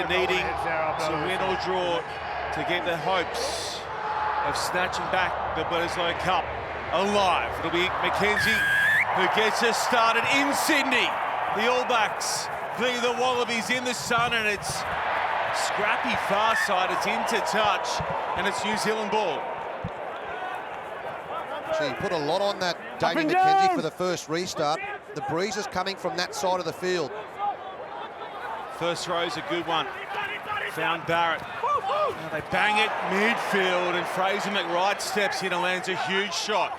Australia needing to win or draw to get their hopes of snatching back the Bledisloe Cup alive. It'll be Mackenzie who gets us started in Sydney. The All Blacks beat the Wallabies in the sun, and it's scrappy far side. It's into touch, and it's New Zealand ball. So you put a lot on that, Damien Mackenzie, for the first restart. The breeze is coming from that side of the field. First throw's a good one. Found Barrett. Now they bang it midfield, and Fraser McWright steps in and lands a huge shot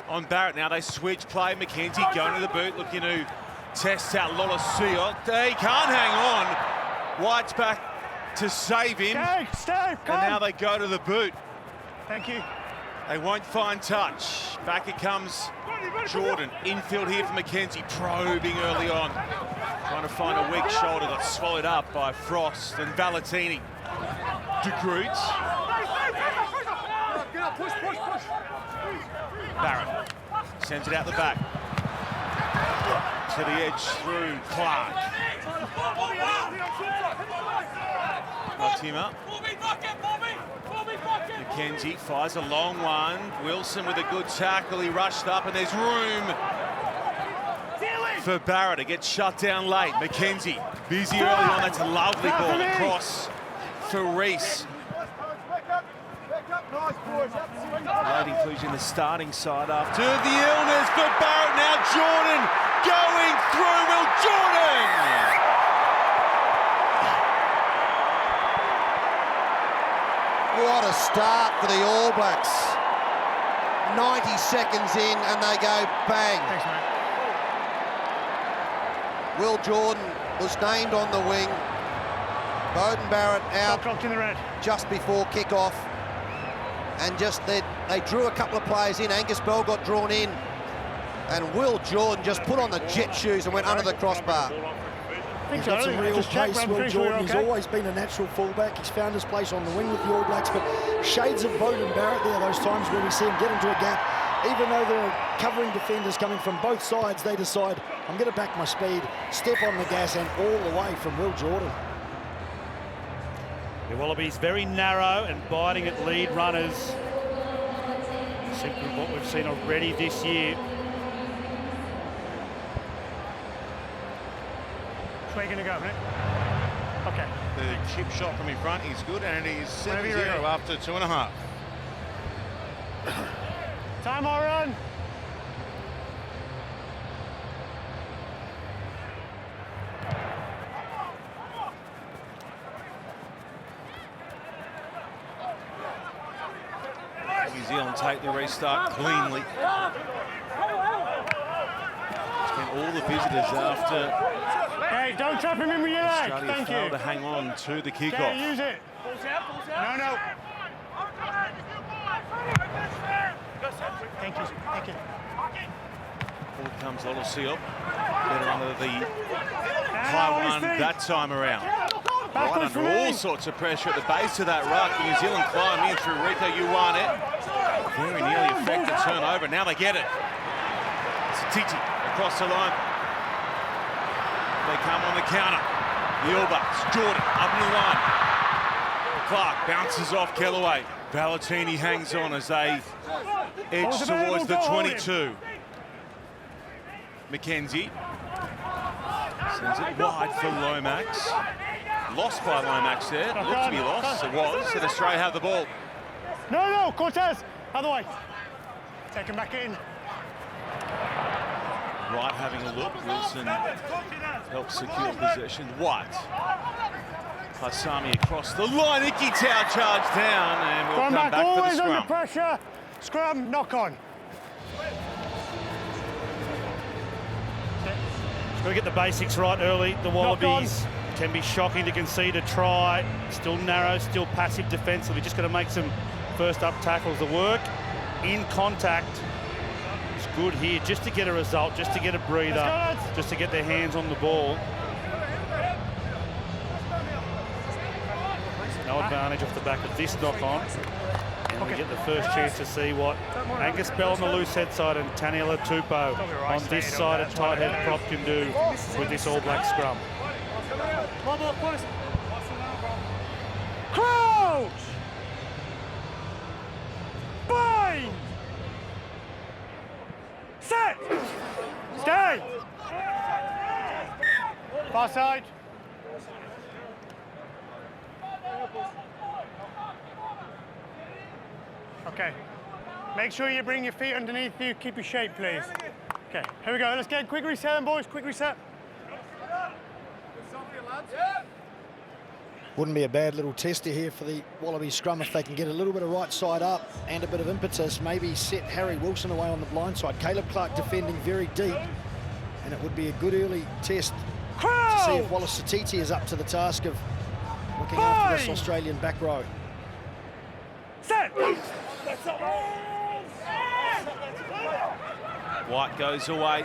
on Barrett. Now they switch play. Mackenzie going to the boot, looking to test out Lolosio. They can't hang on. White's back to save him. Stay, and now they go to the boot. Thank you. They won't find touch. Back it comes Jordan. Infield here for Mackenzie, probing early on. Trying to find a weak shoulder, got swallowed up by Frost and Valentini. De Groot. Barrett sends it out the back. To the edge through Clark. Locked him up. Mackenzie fires a long one. Wilson with a good tackle. He rushed up, and there's room for Barrett. It gets shut down late. Mackenzie busy early on. That's a lovely ball across for Reese. Late inclusion in the starting side after the illness for Barrett. Now Jordan going through. Will Jordan! What a start for the All Blacks. 90 seconds in and they go bang. Thanks, mate. Will Jordan was named on the wing. Beauden Barrett out In the red. just before kick-off. And just they drew a couple of players in. Angus Bell got drawn in. And Will Jordan just put on the jet shoes and went under the crossbar. He's got some real pace. Will Jordan has always been a natural fullback. He's found his place on the wing with the All Blacks, but shades of Beauden Barrett there, those times where we see him get into a gap. Even though there are covering defenders coming from both sides, they decide, I'm going to back my speed, step on the gas, and all the way from Will Jordan. The Wallabies very narrow and biting at lead runners. Simply what we've seen already this year. Where are you going to go, mate? Okay. The chip shot from in front is good, and it is 7-0 after 2.5. Time all run. New Zealand take the restart cleanly. Spent all the visitors after Hey, don't trap him in with your leg. Australia Thank failed you. to hang on to the kickoff. Okay, use it. No. Thank you. Forward comes Lolosio. Better under the high one that time around. Right under all sorts of pressure at the base of that ruck. New Zealand climb in through Rico. You won it. Very nearly affect the turnover. Now they get it. It's Titi across the line. They come on the counter. The All Blacks. Jordan up in the line. Clark bounces off Kellaway. Valentini hangs on as they edge towards the 22. Mackenzie sends it wide for Lomax. Lost by Lomax there. Looked to be lost. It was. And Australia have the ball. No, Cortez. Other way. Take him back in. Wright having a look. Wilson helps secure possession. White. Hassami across the line. Icky Tau charge down, and we'll come back for the Always scrum. under pressure. Scrum, knock on. Got to get the basics right early. The Wallabies can be shocking to concede a try. Still narrow, still passive defensively. Just got to make some first up tackles. The work in contact is good here, just to get a result, just to get a breather, just to get their hands on the ball. No advantage off the back of this knock on. And we get the first chance to see what Angus Bell on the loose head side and Taniela Tupou on this side of tight head prop can do with this All Black scrum. Far side. Okay. Make sure you bring your feet underneath you. Keep your shape, please. Okay, here we go. Let's get a quick reset then, boys. Quick reset. Wouldn't be a bad little tester here for the Wallabies scrum if they can get a little bit of right side up and a bit of impetus, maybe set Harry Wilson away on the blind side. Caleb Clark defending very deep, and it would be a good early test to see if Wallace Satiti is up to the task of looking after this Australian back row. Set! White goes away.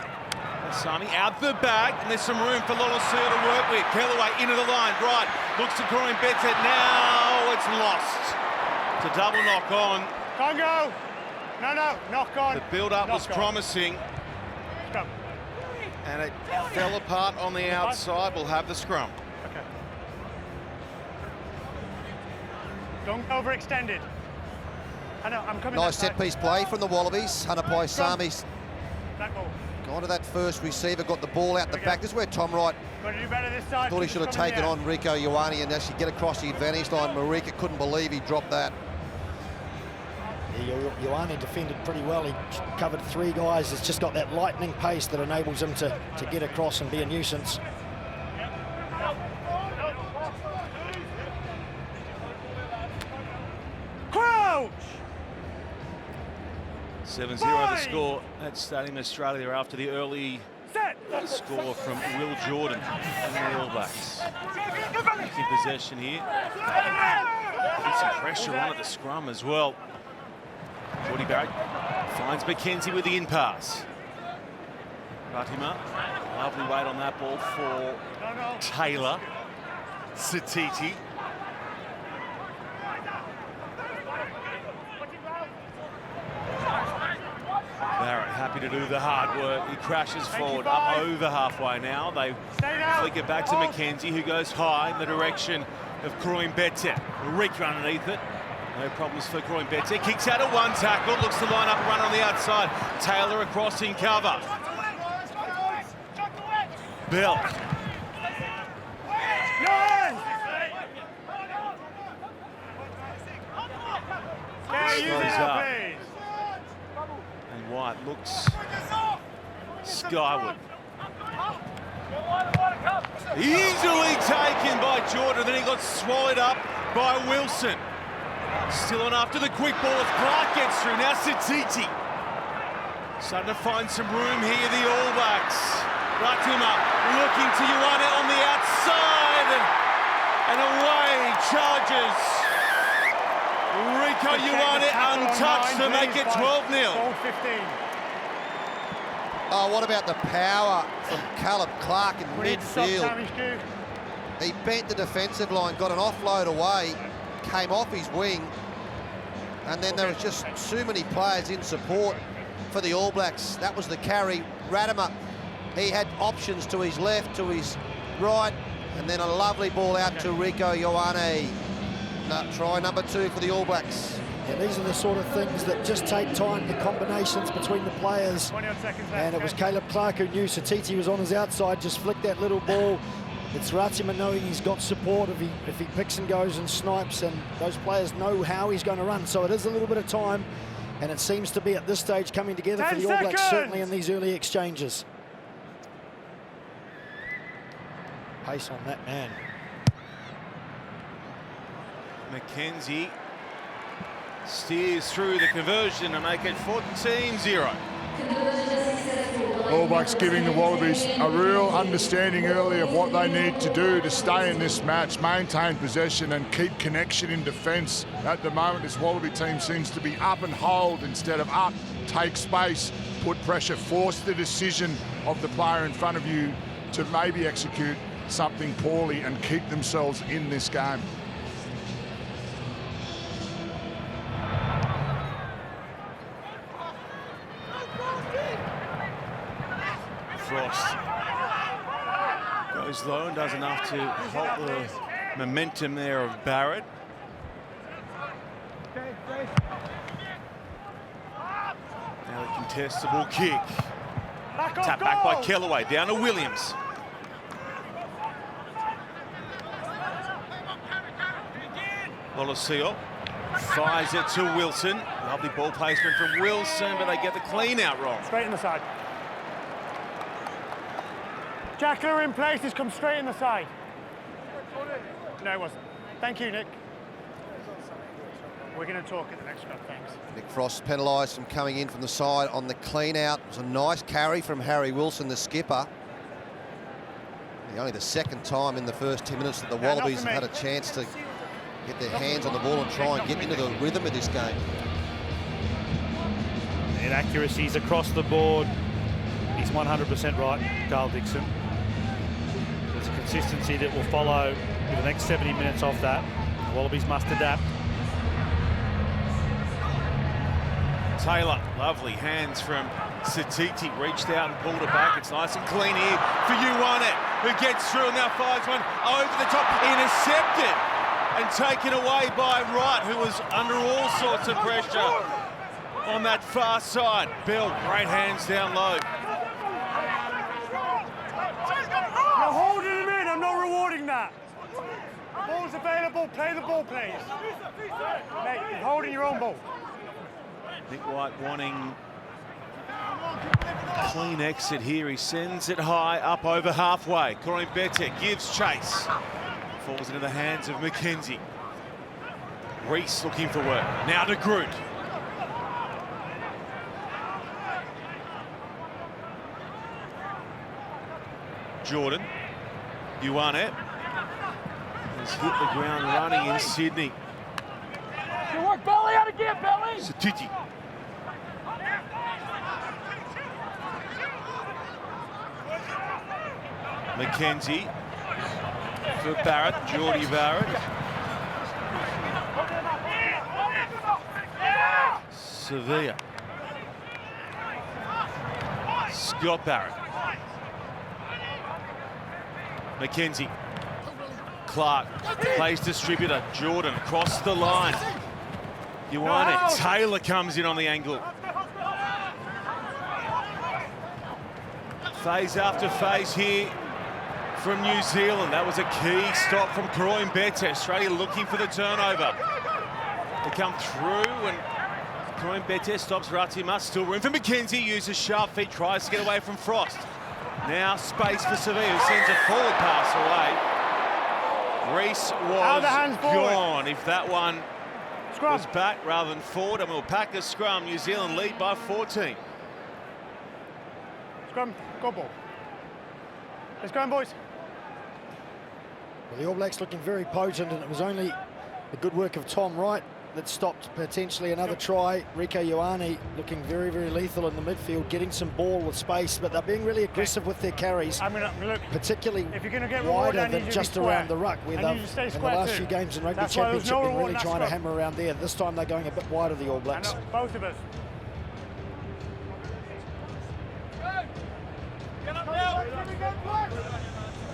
Sami out the back, and there's some room for Lolosia to work with. Kellaway into the line, right. Looks to Corin Betzett. Now it's lost. It's a double knock on. Can't go. No, knock on. The build-up was promising. Scrum. And it fell apart on the outside. We'll have the scrum. Okay. Don't overextended. I know, I'm coming. Nice set-piece play from the Wallabies. Hanapai Sami's Black ball. gone to that first receiver, got the ball out the back. This is where Tom Wright Got to do better this side. thought he should have taken on Rieko Ioane and actually get across the advantage line. Marika couldn't believe he dropped that. Ioane defended pretty well. He covered 3 guys. It's just got that lightning pace that enables him to get across and be a nuisance. Crouch! 7-0 the score at Stadium Australia after the early Set! score from Will Jordan and the All Blacks. In possession here. Put some pressure on at the scrum as well. Jordy Barrett finds McKenzie with the in-pass. Fatima, lovely weight on that ball for Taylor. Satiti. Barrett happy to do the hard work. He crashes forward, up over halfway now. They flick it back to McKenzie, who goes high in the direction of Corin Betzett. Reek underneath it. No problems for Corin Betzett. Kicks out at one tackle, looks to line up and run on the outside. Taylor across in cover. Bell. Up. And White looks skyward. Easily taken by Jordan, then he got swallowed up by Wilson. Still on after the quick ball as Clark gets through. Now Satiti. Starting to find some room here, the All Blacks. Fatima looking to Ioane on the outside. And away charges Rieko Ioane untouched to make it 12-0. Oh, what about the power from Caleb Clark in midfield? He bent the defensive line, got an offload away, came off his wing, and then there was just too many players in support for the All Blacks. That was the carry. Ratimer, he had options to his left, to his right, and then a lovely ball out to Rieko Ioane. Try number 2 for the All Blacks. Yeah, these are the sort of things that just take time, the combinations between the players. And it was Caleb Clark who knew Satiti was on his outside, just flicked that little ball. It's Ratima knowing he's got support if he picks and goes and snipes, and those players know how he's going to run. So it is a little bit of time, and it seems to be at this stage coming together for the All Blacks, certainly in these early exchanges. Pace on that man. McKenzie steers through the conversion to make it 14-0. All Blacks giving the Wallabies a real understanding early of what they need to do to stay in this match, maintain possession and keep connection in defence. At the moment, this Wallaby team seems to be up and hold instead of up, take space, put pressure, force the decision of the player in front of you to maybe execute something poorly and keep themselves in this game. Frost goes low and does enough to halt the momentum there of Barrett. Now the contestable kick. Tap back by Kellaway, down to Williams. Bledisloe fires it to Wilson. Lovely ball placement from Wilson, but they get the clean out wrong. Straight in the side. Jackler in place, he's come straight in the side. No, it wasn't. Thank you, Nick. We're going to talk at the next scrum, thanks. Nick Frost penalised from coming in from the side on the clean out. It was a nice carry from Harry Wilson, the skipper. Only the second time in the first 10 minutes that the Wallabies have had a chance to get their hands on the ball and try and get into the rhythm of this game. Inaccuracies across the board. He's 100% right, Carl Dixon. There's a consistency that will follow for the next 70 minutes off that. The Wallabies must adapt. Taylor, lovely hands from Satiti, reached out and pulled it back. It's nice and clean here for Ioane, who gets through and now fires one over the top, intercepted and taken away by Wright, who was under all sorts of pressure on that far side. Bell, great hands down low. You're holding him in, I'm not rewarding that. Ball's available, play the ball, please. Mate, you're holding your own ball. Nick White wanting a clean exit here. He sends it high up over halfway. Corin Bete gives chase. Falls into the hands of McKenzie. Reese looking for work. Now to Groot. Jordan. Ioane has hit the ground running in Sydney. Good work, belly out again, belly! Satiti. McKenzie for Barrett, Geordie Barrett. Sevilla. Scott Barrett. McKenzie. Clark plays distributor. Jordan across the line. Ioane. Taylor comes in on the angle. Phase after phase here from New Zealand. That was a key stop from Corin Bete. Australia looking for the turnover. They come through and Corin Bete stops Ratima. Still room for McKenzie. Uses sharp feet, tries to get away from Frost. Now space for Sevilla, who sends a forward pass away. Reese was gone. If that one was back rather than forward, and we'll pack a scrum. New Zealand lead by 14. Scrum, go ball. Let's go, boys. Well, the All Blacks looking very potent, and it was only the good work of Tom Wright that stopped potentially another try. Rieko Ioane looking very, very lethal in the midfield, getting some ball with space, but they're being really aggressive with their carries, particularly if you're gonna get wider than just around the ruck, where they've, in the last few games in Rugby Championship, been really trying to hammer around there. This time they're going a bit wider, the All Blacks. Both of us.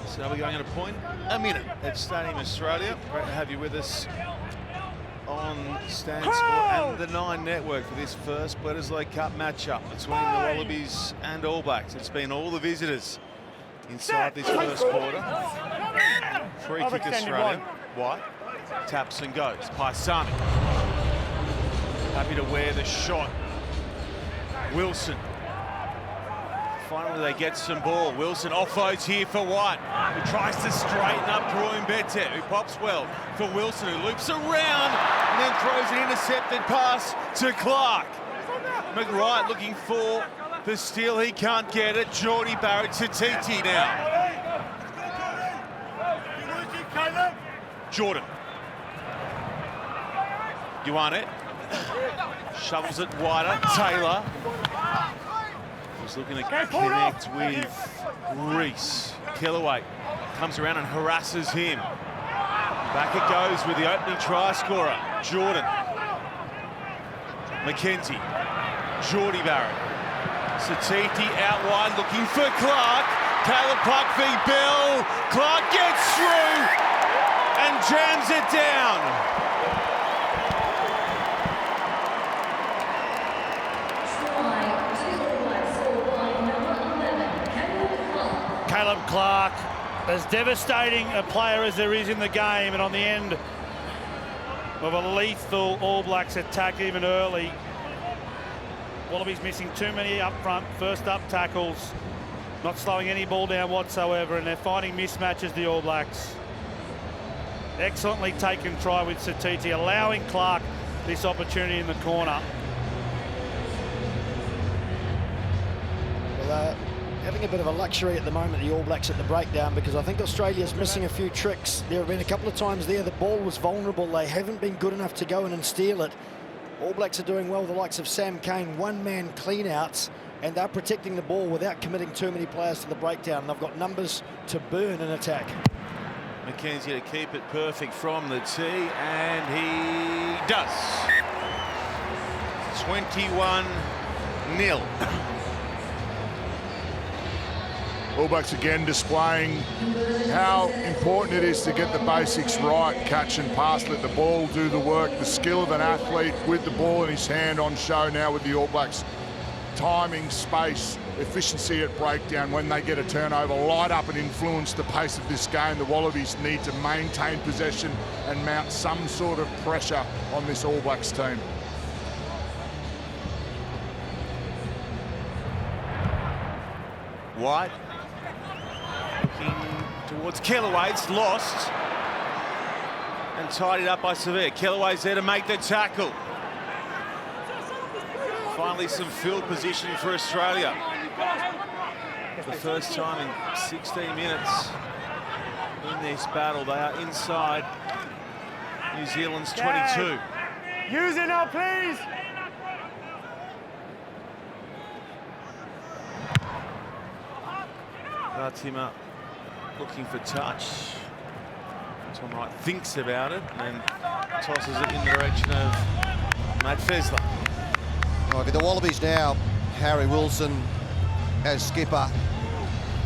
So we're going at a minute at Stadium Australia. Great to have you with us on Stan Sport and the Nine Network for this first Bledisloe Cup matchup between the Wallabies and All Blacks. It's been all the visitors inside this first quarter. Free kick Australia. White taps and goes. Paisami happy to wear the shot. Wilson. Finally they get some ball. Wilson offloads here for White, who tries to straighten up Corin Bete, who pops well for Wilson, who loops around and then throws an intercepted pass to Clark. McWright looking for the steal. He can't get it. Geordie Barrett to TT now. Jordan. Ioane shovels it wider. Taylor was looking to connect with Reese. Kellaway comes around and harasses him. Back it goes with the opening try scorer, Jordan. McKenzie, Geordie Barrett. Satiti out wide looking for Clark. Caleb Clark v Bell. Clark gets through and jams it down. Caleb Clark, as devastating a player as there is in the game, and on the end with a lethal All Blacks attack even early. Wallabies missing too many up front, first up tackles, not slowing any ball down whatsoever, and they're finding mismatches, the All Blacks. Excellently taken try with Satiti, allowing Clark this opportunity in the corner. Well, having a bit of a luxury at the moment, the All Blacks at the breakdown, because I think Australia's missing a few tricks. There have been a couple of times there the ball was vulnerable. They haven't been good enough to go in and steal it. All Blacks are doing well, the likes of Sam Cane, one-man clean-outs, and they're protecting the ball without committing too many players to the breakdown. They've got numbers to burn in attack. McKenzie to keep it perfect from the tee, and he does. 21-0. All Blacks again displaying how important it is to get the basics right. Catch and pass, let the ball do the work. The skill of an athlete with the ball in his hand on show now with the All Blacks. Timing, space, efficiency at breakdown when they get a turnover. Light up and influence the pace of this game. The Wallabies need to maintain possession and mount some sort of pressure on this All Blacks team. White looking towards Kellaway. It's lost and tidied up by Severe. Kellaway's there to make the tackle. Finally some field position for Australia. For the first time in 16 minutes in this battle. They are inside New Zealand's 22. Use it now, please. Timmer looking for touch. Tom Wright thinks about it and tosses it in the direction of Matt Fesler. Right, with the Wallabies now, Harry Wilson as skipper.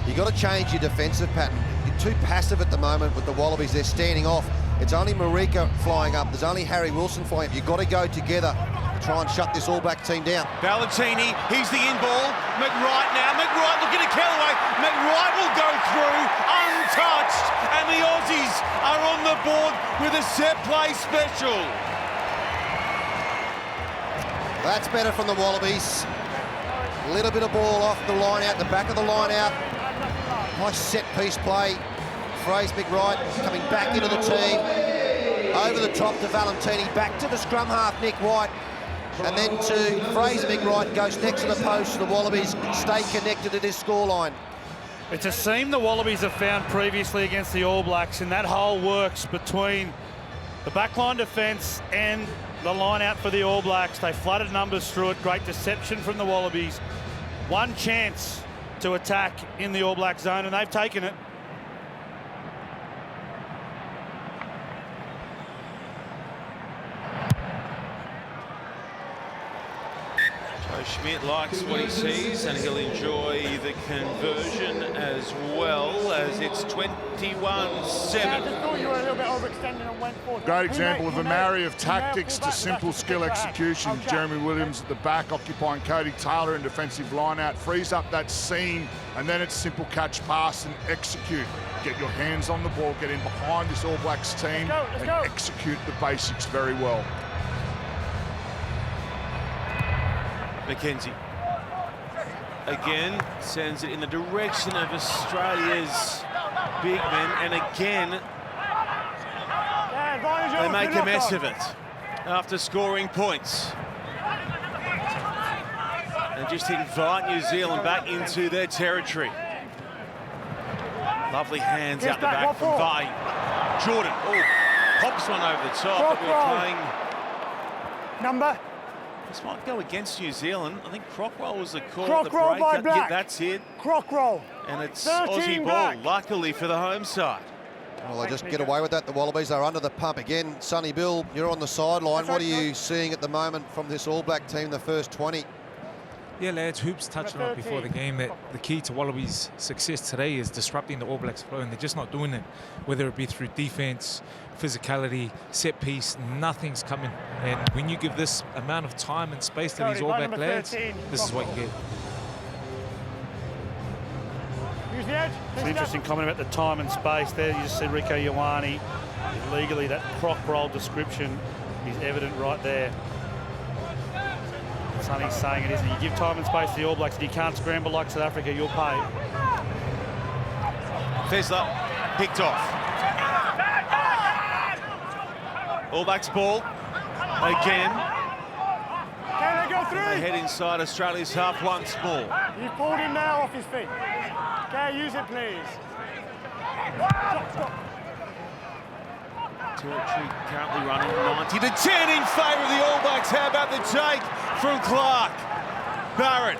You've got to change your defensive pattern. You're too passive at the moment with the Wallabies. They're standing off. It's only Marika flying up. There's only Harry Wilson flying up. You've got to go together to try and shut this All Black team down. Valentini, he's the in ball. McWright now. McWright looking at Kellaway. McWright will go through untouched, and the Aussies are on the board with a set play special. That's better from the Wallabies. A little bit of ball off the line out, the back of the line out. Nice set piece play. Fraser McWright coming back into the team. Over the top to Valentini, back to the scrum half, Nick White. And then to Fraser McWright, goes next to the post. The Wallabies stay connected to this scoreline. It's a seam the Wallabies have found previously against the All Blacks, and that hole works between the backline defence and the line out for the All Blacks. They flooded numbers through it. Great deception from the Wallabies. One chance to attack in the All Black zone, and they've taken it. Schmidt likes what he sees, and he'll enjoy the conversion as well, as it's 21-7. Great example of a marry of tactics to simple skill execution. Jeremy Williams at the back, occupying Cody Taylor in defensive line-out, frees up that seam, and then it's simple catch, pass, and execute. Get your hands on the ball, get in behind this All Blacks team, and execute the basics very well. McKenzie again sends it in the direction of Australia's big men, and again they make a mess of it after scoring points and just invite New Zealand back into their territory. Lovely hands out the back from Vai. Jordan, pops one over the top, but we're playing number. This might go against New Zealand. I think Crockroll was the call Crock at the roll break. by Black. That's it. Crockroll. And it's Aussie ball, luckily for the home side. Well, they just get away with that. The Wallabies are under the pump again. Sonny Bill, you're on the sideline. What are you seeing at the moment from this All Black team, the first 20? Yeah, lads, Hoops touched on it before the game that the key to Wallabies' success today is disrupting the All Blacks' flow, and they're just not doing it, whether it be through defense, physicality, set piece, nothing's coming. And when you give this amount of time and space to these All Black lads, this is what you get. Use the edge. It's an interesting comment about the time and space there. You just see Rieko Ioane illegally, that crock roll description. is evident right there. Sonny's saying it isn't. You give time and space to the All Blacks and you can't scramble like South Africa, you'll pay. Fezler picked off. All Blacks ball again. Can they go through? They head inside Australia's half once more. You've pulled him now off his feet. Okay, use it, please. Stop. Territory currently running 90 to 10 in favour of the All Blacks. How about the take from Clark? Barrett.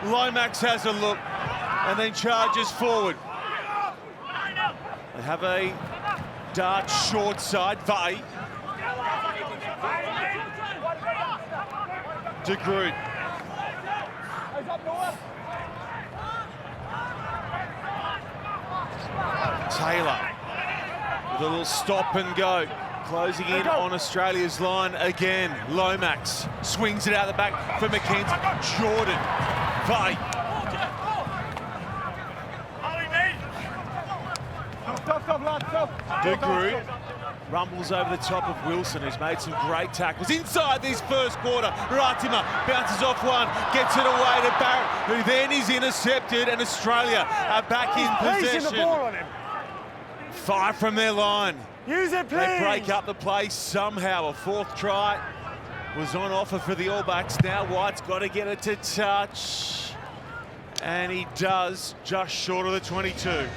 Lomax has a look and then charges forward. They have a dart short side. Vai. De Groot. Taylor with a little stop and go. Closing in on Australia's line again. Lomax swings it out the back for McKenzie. Jordan. Vai. De Groot rumbles over the top of Wilson, who's made some great tackles inside this first quarter. Ratima bounces off one, gets it away to Barrett, who then is intercepted, and Australia are back in possession. The ball on him. 5 from their line. Use it, please. They break up the play somehow. A 4th try was on offer for the All Blacks. Now White's got to get it to touch, and he does, just short of the 22.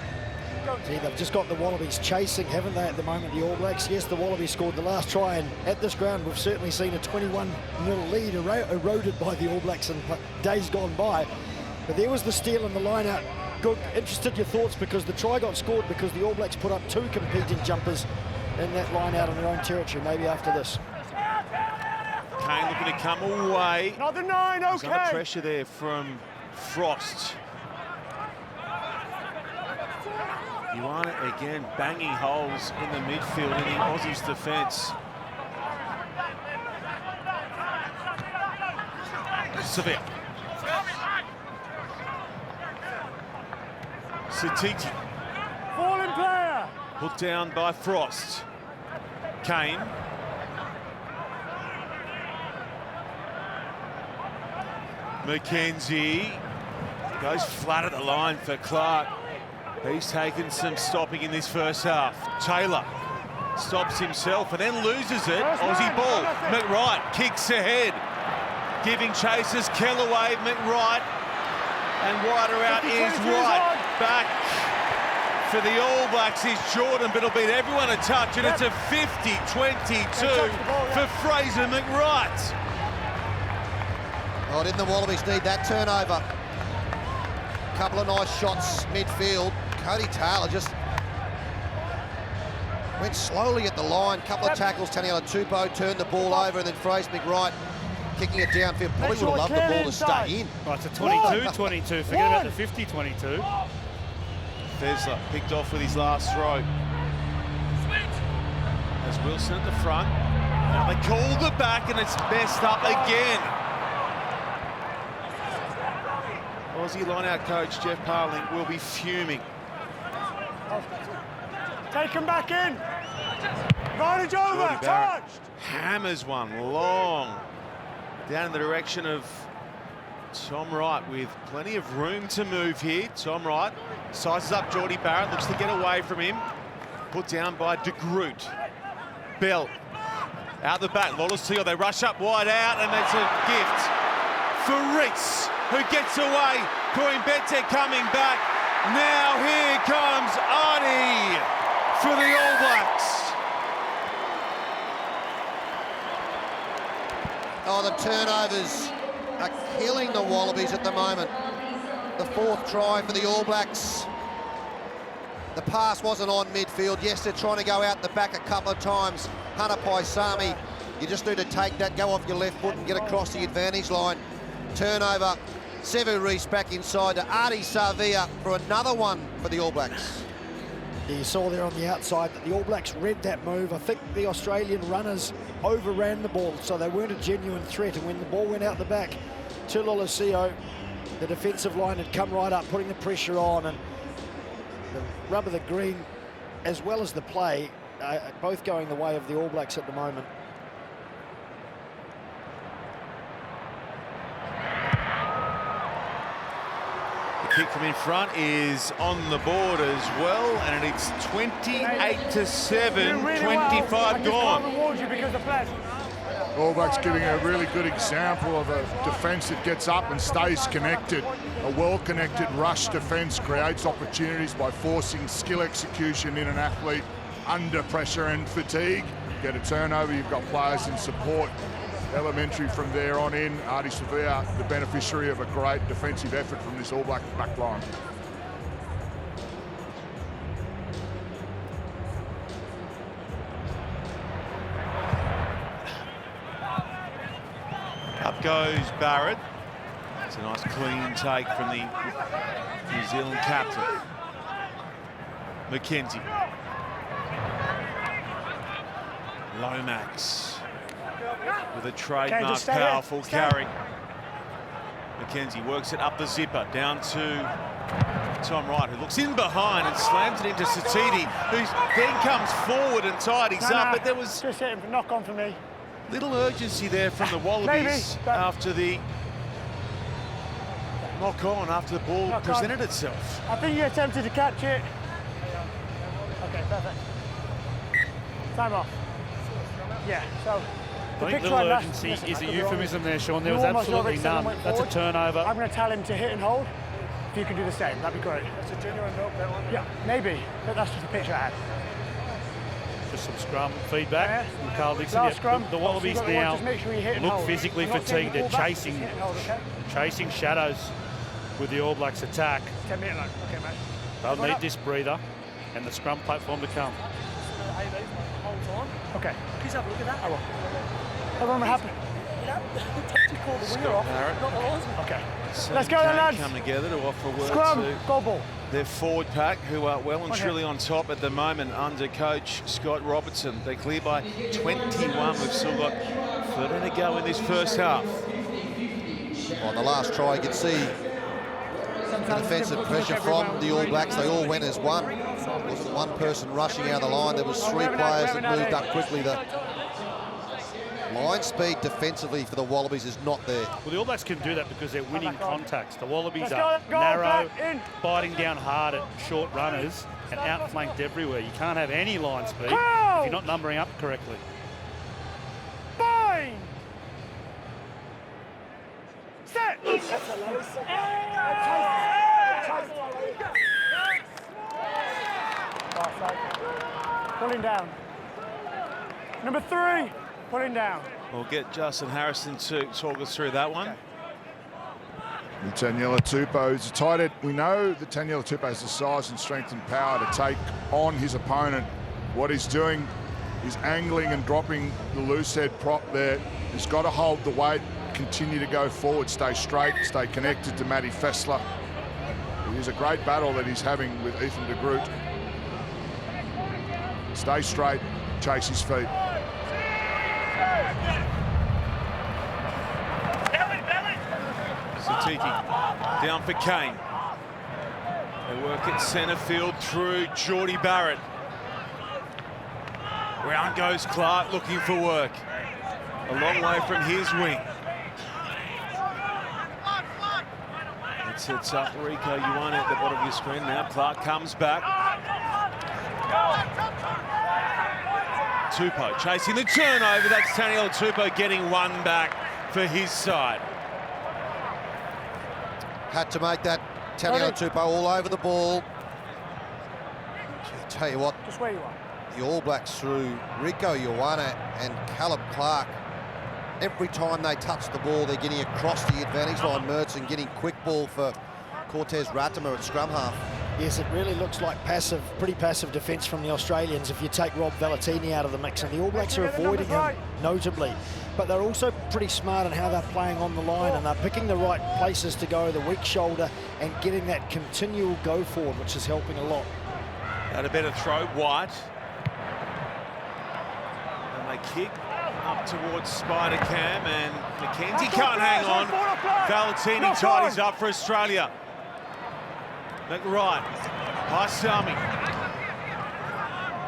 See, they've just got the Wallabies chasing, haven't they, at the moment, the All Blacks? Yes, the Wallabies scored the last try, and at this ground, we've certainly seen a 21-0 lead eroded by the All Blacks in days gone by. But there was the steal in the line out. Good. Interested in your thoughts, because the try got scored because the All Blacks put up 2 competing jumpers in that line out in their own territory, maybe after this. Kane looking to come away. Another 9, okay. There's under pressure there from Frost. You want it again, banging holes in the midfield in the Aussies' defence. Severe. Satiti. Falling player. Put down by Frost. Kane. McKenzie goes flat at the line for Clark. He's taken some stopping in this first half. Taylor stops himself and then loses it. Aussie ball. McWright kicks ahead. Giving chases Kellaway, McWright. And wider out is White. Back for the All Blacks is Jordan, but it'll beat everyone a touch, and it's a 50-22 for Fraser McWright. Oh, didn't the Wallabies need that turnover? Couple of nice shots midfield. Cody Taylor just went slowly at the line. Couple of tackles. Taniela Tupou turned the ball over, and then Fraser McWright kicking it downfield. Probably would have loved the ball to stay in. Right, it's a 22-22. Forget about the 50-22. Fezler picked off with his last throw. As Wilson at the front. Now they call the back, and it's messed up again. Aussie line-out coach Jeff Parling will be fuming. Take him back in. Advantage over. Touched. Hammers one long down in the direction of Tom Wright, with plenty of room to move here. Tom Wright sizes up Geordie Barrett, looks to get away from him. Put down by De Groot. Bell out the back. Lawless-Teal, they rush up wide out, and it's a gift for Reese, who gets away. Coimbete coming back. Now here comes Arnie for the All Blacks. Oh, the turnovers are killing the Wallabies at the moment. The 4th try for the All Blacks. The pass wasn't on midfield. Yes, they're trying to go out the back a couple of times. Hunter Paisami, you just need to take that, go off your left foot and get across the advantage line. Turnover. Sevu Reece back inside to Artie Savia for another one for the All Blacks. You saw there on the outside that the All Blacks read that move. I think the Australian runners overran the ball, so they weren't a genuine threat. And when the ball went out the back to Lolosio, the defensive line had come right up, putting the pressure on, and the rub of the green, as well as the play, both going the way of the All Blacks at the moment. kick from in front is on the board as well, and it's 28-7, Really 25 well. I just gone. can't reward you because of flash. All Blacks giving a really good example of a defence that gets up and stays connected. A well-connected rush defence creates opportunities by forcing skill execution in an athlete under pressure and fatigue. Get a turnover, you've got players in support. Elementary from there on in. Artie Sevilla, the beneficiary of a great defensive effort from this All Black back line. Up goes Barrett. It's a nice clean take from the New Zealand captain. McKenzie. Lomax with a trademark powerful carry. McKenzie works it up the zipper, down to Tom Wright, who looks in behind and slams it into Satiti, who then comes forward and tidies up. But there was just hit him for knock on for me. Little urgency there from the Wallabies after the knock on, after the ball presented itself. I think you attempted to catch it. Okay, perfect. Time off. Yeah, so I think little urgency is a euphemism there, Sean. There was absolutely none. That's a turnover. I'm going to tell him to hit and hold. If you can do the same, that'd be great. That's a genuine milk, that one. Yeah, maybe, but that's just a picture I had. Just some scrum feedback from Carl Dixon. Last scrum. The Wallabies now look physically fatigued. They're chasing shadows with the All Blacks attack. 10-minute line. Okay, mate. They'll need this breather and the scrum platform to come. Okay. Please have a look at that. I will. Everyone happy? Okay. Let's go then, lads. Come together to offer word Scrum, to goal ball. their forward pack, who are well and truly on top at the moment under coach Scott Robertson. They're clear by 21. We've still got 13 to go in this first half. On the last try, you could see the defensive pressure from the All Blacks. They all went as one. There wasn't one person rushing out of the line. There was three players that moved up quickly. The line speed defensively for the Wallabies is not there. Well, the All Blacks can do that because they're winning contacts. The Wallabies are narrow, biting down hard at short runners and outflanked everywhere. You can't have any line speed if you're not numbering up correctly. Fine. Set. Pulling down. Number 3, pulling down. We'll get Justin Harrison to talk us through that one. And Taniela Tupou is a tight end. We know that Taniela Tupou has the size and strength and power to take on his opponent. What he's doing is angling and dropping the loose head prop there. He's got to hold the weight, continue to go forward, stay straight, stay connected to Matty Fessler. It is a great battle that he's having with Ethan de Groot. Stay straight, chase his feet. Satiti down for Kane. They work at centre field through Geordie Barrett. Round goes Clark looking for work. A long way from his wing. It sets up Rico Ioane at the bottom of your screen. Now Clark comes back. Tupou chasing the turnover. That's Taniela Tupou getting one back for his side. Had to make that Taniela Tupou all over the ball. I tell you what, Just where you are. the All Blacks through Rico Ioane and Caleb Clark. Every time they touch the ball, they're getting across the advantage line. Mertz getting quick ball for Cortez Ratimer at scrum half. Yes, it really looks like passive, pretty passive defence from the Australians if you take Rob Valentini out of the mix, and the All Blacks are avoiding him notably. But they're also pretty smart in how they're playing on the line, and they're picking the right places to go, the weak shoulder, and getting that continual go forward, which is helping a lot. Had a better throw, White. And they kick up towards Spider Cam, and McKenzie can't hang on. Valentini tidies up for Australia. McWright, Haisami.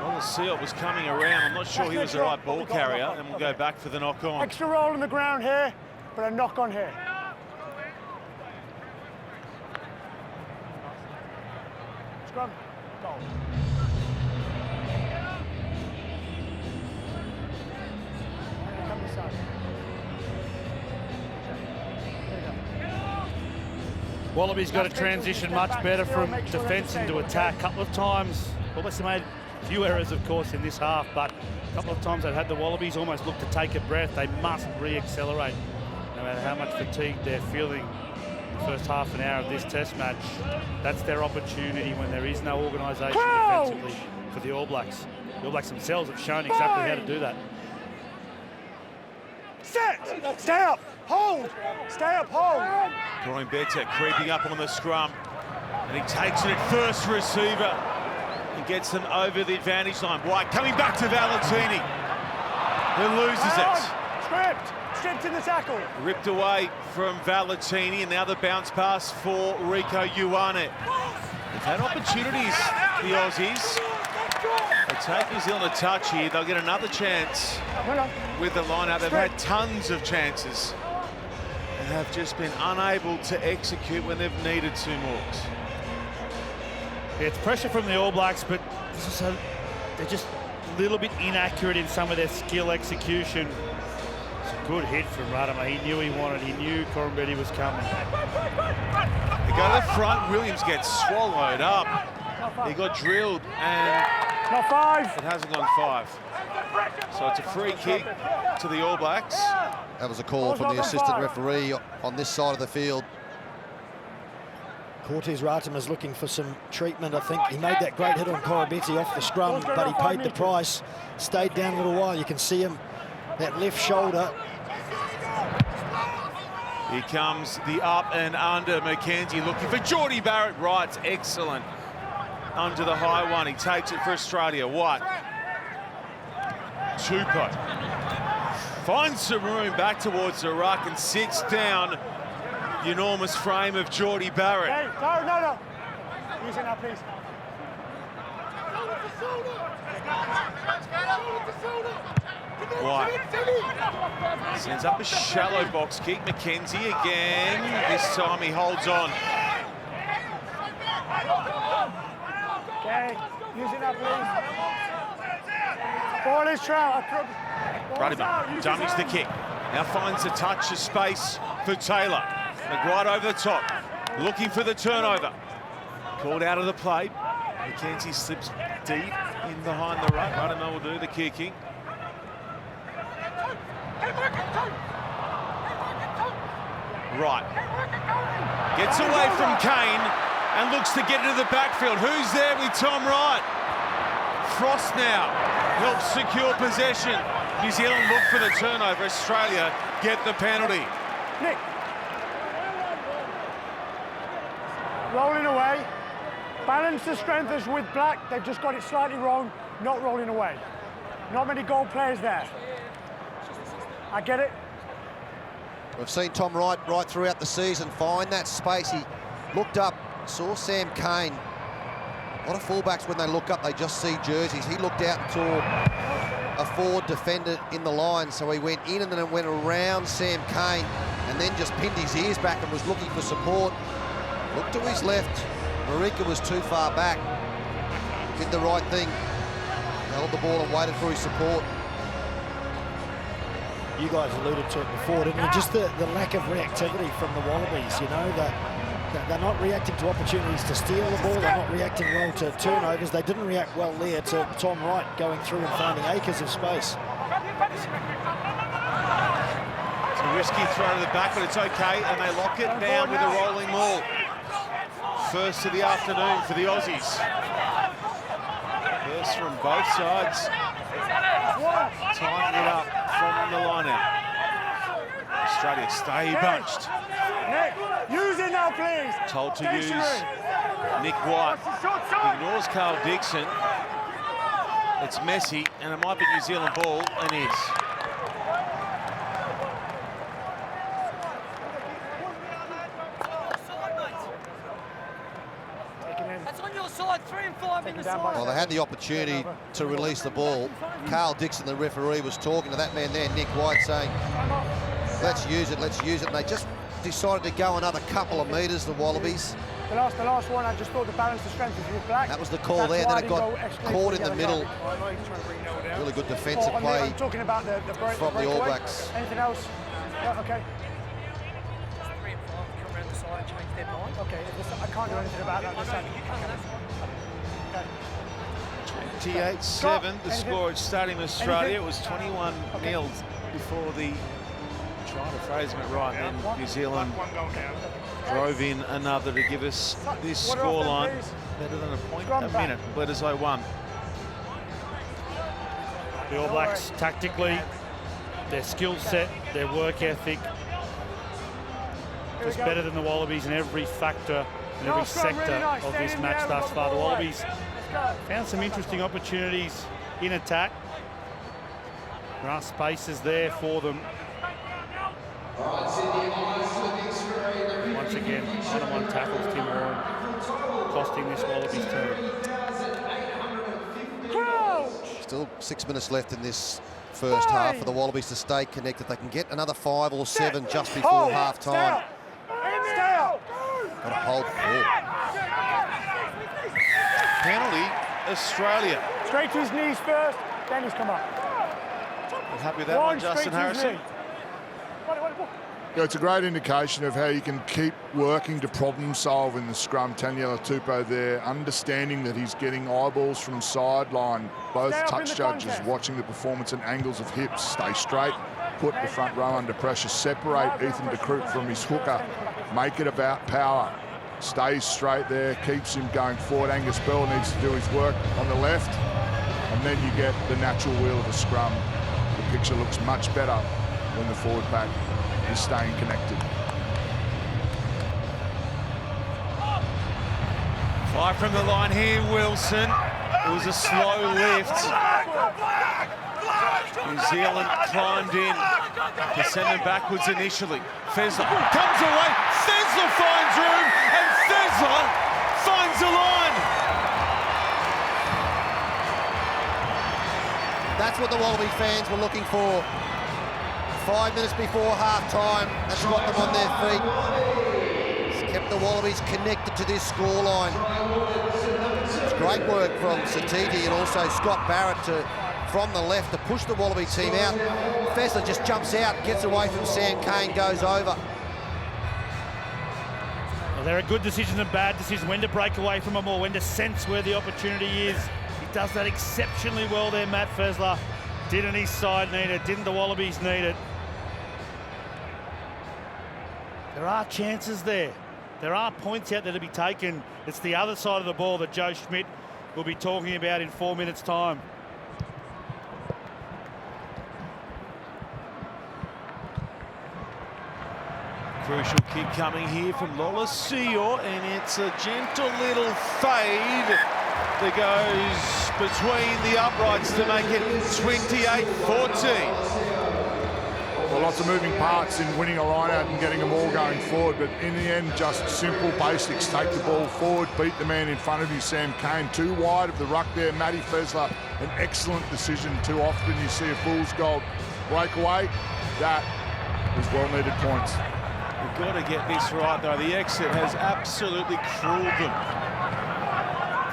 Well, the Seal was coming around. I'm not sure he was the right ball carrier, and we'll go back for the knock on. Extra roll on the ground here, but a knock on here. Scrum. Goal. Come this side. Wallabies got to transition much better from defence into attack. A couple of times, Wallabies made a few errors, of course, in this half, but a couple of times they've had the Wallabies almost look to take a breath. They must re-accelerate, no matter how much fatigue they're feeling. The first half an hour of this Test match, that's their opportunity when there is no organisation defensively for the All Blacks. The All Blacks themselves have shown exactly how to do that. Set! Stay up! Hold! Stay up, hold! Brian Betek creeping up on the scrum. And he takes it at first receiver. And gets them over the advantage line. White coming back to Valentini. Who loses it. Stripped in the tackle. Ripped away from Valentini, and now the bounce pass for Rieko Ioane. They've had opportunities, the Aussies. They take New Zealand a touch here. They'll get another chance with the line-out. They've had tons of chances and have just been unable to execute when they've needed to, Morgs. Yeah, it's pressure from the All Blacks, but they're just a little bit inaccurate in some of their skill execution. Good hit from Radama. He knew he wanted. He knew Corumbetti was coming. They go to the front. Williams gets swallowed up. He got drilled, and not 5. It hasn't gone 5. So it's a free kick to the All Blacks. That was a call from the assistant referee on this side of the field. Cortez Ratama's looking for some treatment, I think. He made that great hit on Corumbetti off the scrum, but he paid the price. Stayed down a little while. You can see him, that left shoulder. Here comes the up and under. McKenzie looking for Jordie Barrett. Right, excellent. Under the high one. He takes it for Australia. White. Tupou finds some room back towards the ruck and sits down. The enormous frame of Jordie Barrett. Hey, no. Use it now, please. White sends up a shallow box kick. McKenzie again. This time he holds on. Okay, use it now, please. Ball is trout. Ruddiman dummies the kick. Now finds a touch of space for Taylor. Right over the top, looking for the turnover. Called out of the play. McKenzie slips deep in behind the ruck. Ruddiman will do the kicking. Right. Gets away from Kane and looks to get into the backfield. Who's there with Tom Wright? Frost now helps secure possession. New Zealand look for the turnover. Australia get the penalty. Nick. Rolling away. Balance the strength as with Black. They've just got it slightly wrong. Not rolling away. Not many goal players there. I get it. We've seen Tom Wright right throughout the season find that space. He looked up, saw Sam Cane. A lot of fullbacks, when they look up, they just see jerseys. He looked out and saw a forward defender in the line, so he went in and then went around Sam Cane and then just pinned his ears back and was looking for support. Looked to his left. Marika was too far back. Did the right thing. Held the ball and waited for his support. You guys alluded to it before, didn't you? Just the lack of reactivity from the Wallabies, you know, that they're not reacting to opportunities to steal the ball, they're not reacting well to turnovers. They didn't react well there to Tom Wright going through and finding acres of space. It's a risky throw to the back, but it's okay, and they lock it down with a rolling maul. First of the afternoon for the Aussies. First from both sides. Tying it up from the line-out. Australia stay bunched. Nick, use it now, please. Told to use Nick White. Ignores Carl Dixon. It's messy, and it might be New Zealand ball, and is. That's on your side, 3 and 5 in the side. Well, they had the opportunity to release the ball. Carl Dixon, the referee, was talking to that man there, Nick White, saying, let's use it, let's use it. And they just decided to go another couple of metres, the Wallabies. The last one, I just thought the balance of strength was with Black. That was the call there, then it got caught in the middle. Really good defensive play I'm talking about the break, from the All Blacks. Anything else? Yeah, okay. Come around the side and change their mind. Okay, I can't do anything about that. Okay. 28-7, the score at Stadium Australia. It was 21-0 before the try to phrase it right, and then New Zealand drove in another to give us this scoreline. Better than a point a minute. Bledisloe won. The All Blacks tactically, their skill set, their work ethic, just better than the Wallabies in every factor and every sector of this match thus far. The Wallabies found some interesting opportunities in attack. There are spaces there for them. Once again, one-on-one tackles, Tim Warren, costing this Wallabies team. Still 6 minutes left in this first half for the Wallabies to stay connected. They can get another 5 or 7 just before half-time. Got to hold full. Penalty, Australia. Straight to his knees first, then he's come up. You happy with that one, Justin Harrison? Yeah, it's a great indication of how you can keep working to problem solve in the scrum. Taniela Tupou there, understanding that he's getting eyeballs from sideline. Both touch judges watching the performance and angles of hips. Stay straight, put the front row under pressure, separate Ethan de Groot from his hooker, make it about power. Stays straight there, keeps him going forward. Angus Bell needs to do his work on the left, and then you get the natural wheel of the scrum. The picture looks much better when the forward pack is staying connected. Fly from the line here, Wilson. It was a slow lift. New Zealand climbed in to send them backwards initially. Fezler comes away. Fezler finds room, and Fezler finds the line. That's what the Wallaby fans were looking for. 5 minutes before half-time, that's got them on their feet. It's kept the Wallabies connected to this scoreline. It's great work from Satiti and also Scott Barrett from the left to push the Wallaby team out. Fezler just jumps out, gets away from Sam Cane, goes over. Well, there are good decisions and bad decisions, when to break away from them or when to sense where the opportunity is. He does that exceptionally well there, Matt Fezler. Didn't his side need it? Didn't the Wallabies need it? There are chances there. There are points out there to be taken. It's the other side of the ball that Joe Schmidt will be talking about in 4 minutes' time. Crucial kick coming here from Lola Sior, and it's a gentle little fade that goes between the uprights to make it 28-14. Well, lots of moving parts in winning a line-out and getting them all going forward, but in the end, just simple basics. Take the ball forward, beat the man in front of you, Sam Cane. Too wide of the ruck there, Matty Fezler. An excellent decision. Too often you see a fool's gold breakaway. That was well-needed points. We've got to get this right, though. The exit has absolutely cruelled them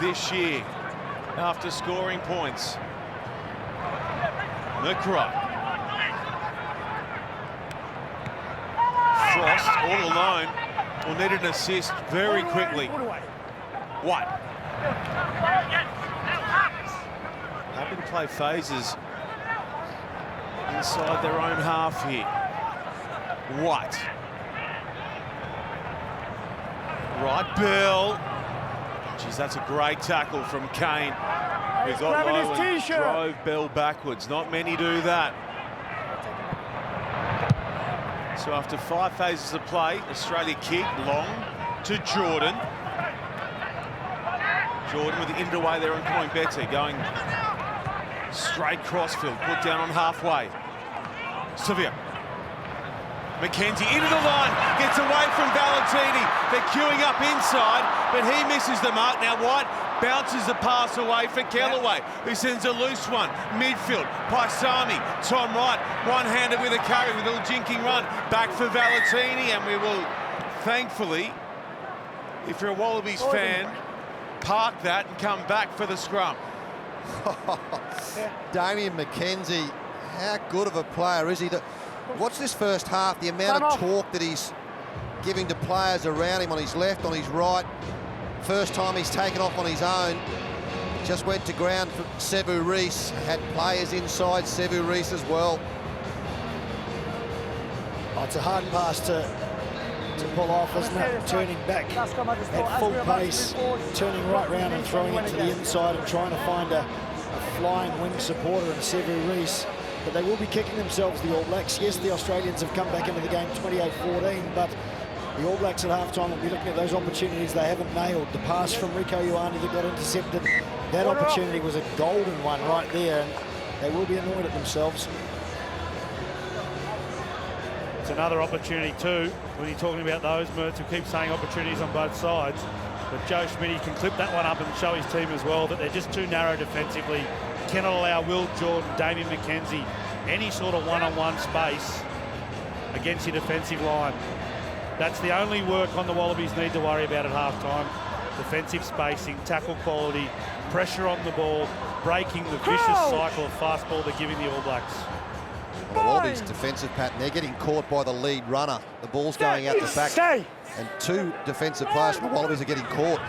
this year after scoring points. McRae. Frost all alone will need an assist very quickly. White. Happy to play phases inside their own half here. White. Right, Bell. Geez, that's a great tackle from Cane. Who got low and drove Bell backwards. Not many do that. So after 5 phases of play, Australia kick long to Jordan. Jordan with the end away there on Coimbete, going straight crossfield, put down on halfway. Sevilla. McKenzie into the line, gets away from Valentini. They're queuing up inside, but he misses the mark. Now White bounces the pass away for Kellaway, who sends a loose one. Midfield, Paisami, Tom Wright, one-handed with a carry with a little jinking run. Back for Valentini, and we will thankfully If you're a Wallabies fan, park that and come back for the scrum. Damien McKenzie, how good of a player is he? Watch this first half, the amount of talk that he's giving to players around him on his left, on his right. First time he's taken off on his own. Just went to ground for Sevu Reece. Had players inside Sevu Reece as well. Oh, it's a hard pass to pull off, isn't it? Turning back at full pace, turning right round and throwing it to the inside and trying to find a flying wing supporter in Sevu Reece. But they will be kicking themselves, the All Blacks. Yes, the Australians have come back into the game 28-14, but the All Blacks at half-time will be looking at those opportunities they haven't nailed. The pass from Rieko Ioane that got intercepted, that opportunity was a golden one right there, and they will be annoyed at themselves. It's another opportunity too, when you're talking about those, Mertz, who keep saying opportunities on both sides. But Joe Schmidt can clip that one up and show his team as well that they're just too narrow defensively. Cannot allow Will Jordan, Damien McKenzie, any sort of one-on-one space against your defensive line. That's the only work on the Wallabies need to worry about at half-time. Defensive spacing, tackle quality, pressure on the ball, breaking the vicious cycle of fast ball they're giving the All Blacks. Well, the Wallabies' defensive pattern, they're getting caught by the lead runner. The ball's going out the back. And two defensive players from the Wallabies are getting caught.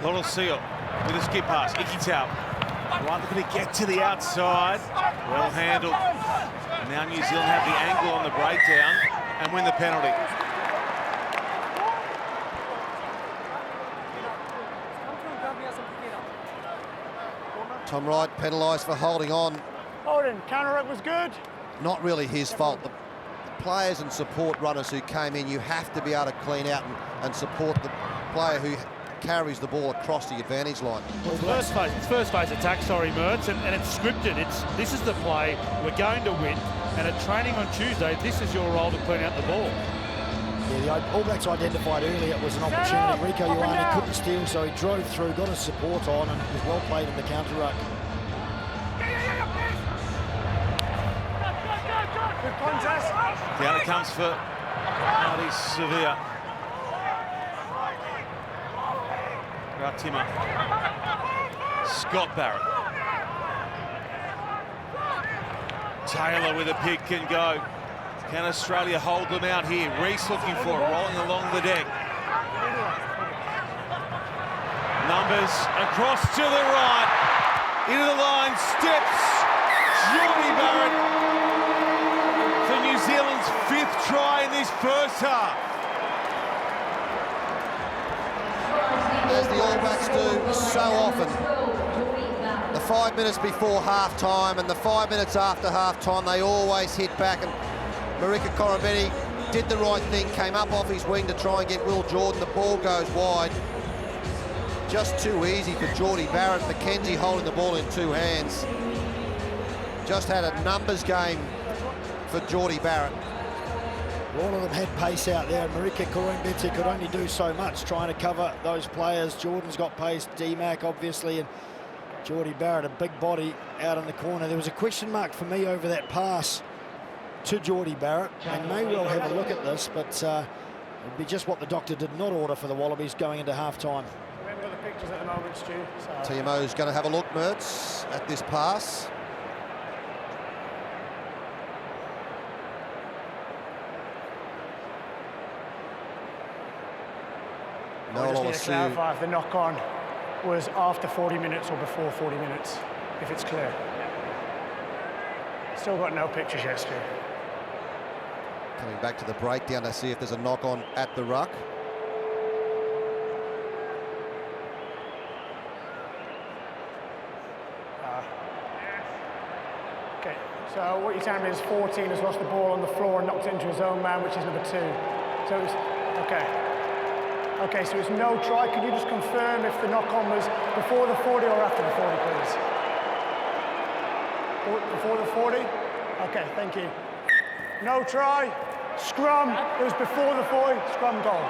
Little Seal with a skip pass. Icky Tau. One looking to get to the outside. Well handled. Now New Zealand have the angle on the breakdown and win the penalty. Tom Wright penalised for holding on. Holden, counter-up was good. Not really his fault. The players and support runners who came in, you have to be able to clean out and support the player who carries the ball across the advantage line. Well, it's first phase attack, sorry, Mertz, and it's scripted. This is the play, we're going to win, and at training on Tuesday, this is your role to clean out the ball. Yeah, the All Blacks identified earlier it was an opportunity. Rieko Ioane couldn't steal, so he drove through, got his support on, and was well played in the counter-ruck. Good contest. Down it comes for Marty Sevilla. Ratima. Scott Barrett. Taylor with a pick and go. Can Australia hold them out here? Reece looking for it, rolling along the deck. Numbers across to the right. Into the line, steps. Jordy Barrett for New Zealand's 5th try in this first half. As the All Blacks do so often. The 5 minutes before half-time and the 5 minutes after half-time, they always hit back, and Marika Koroibete did the right thing, came up off his wing to try and get Will Jordan. The ball goes wide. Just too easy for Jordy Barrett. McKenzie holding the ball in 2 hands. Just had a numbers game for Jordy Barrett. All of them had pace out there. Marika Koroibete could only do so much trying to cover those players. Jordan's got pace, D-Mac obviously, and Jordy Barrett, a big body out in the corner. There was a question mark for me over that pass to Jordy Barrett. They may well have a look at this, but it'd be just what the doctor did not order for the Wallabies going into half-time. We haven't got the pictures at the moment, Stu. So. TMO's going to have a look, Mertz, at this pass. I just need to clarify if the knock-on was after 40 minutes or before 40 minutes, if it's clear. Still got no pictures yet, Stu. Coming back to the breakdown to see if there's a knock-on at the ruck. Okay, so what you're telling me is 14 has lost the ball on the floor and knocked it into his own man, which is number 2. So it's, okay. Okay, so it's no try. Could you just confirm if the knock-on was before the 40 or after the 40, please? Before the 40? Okay, thank you. No try. Scrum. It was before the 40. Scrum goal.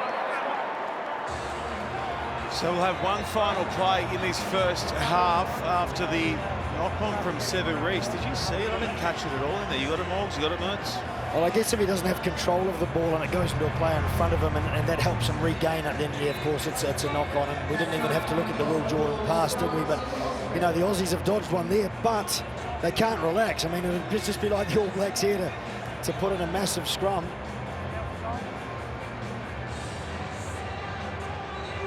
So we'll have one final play in this first half after the knock-on from Sevu Reece. Did you see it? I didn't catch it at all in there. You got it, Morgs? You got it, Mertz? Well, I guess if he doesn't have control of the ball and it goes into a player in front of him and that helps him regain it, then, yeah, of course, it's a knock-on. And we didn't even have to look at the Will Jordan pass, did we? But, you know, the Aussies have dodged one there, but they can't relax. I mean, it would just be like the All Blacks here to put in a massive scrum.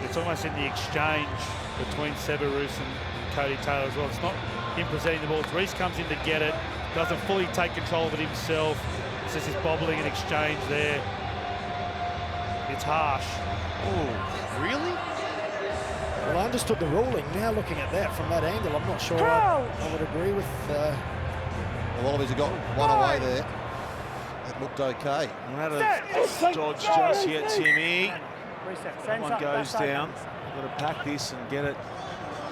It's almost in the exchange between Severus and Cody Taylor as well. It's not him presenting the ball. Reece comes in to get it, doesn't fully take control of it himself. It's just this bobbling and exchange there. It's harsh. Oh, really? Well, I understood the ruling. Now looking at that from that angle, I'm not sure I would agree with... The Wallabies have got one away there. It looked okay. Not a dodge just yet, Timmy. One goes down. We've got to pack this and get it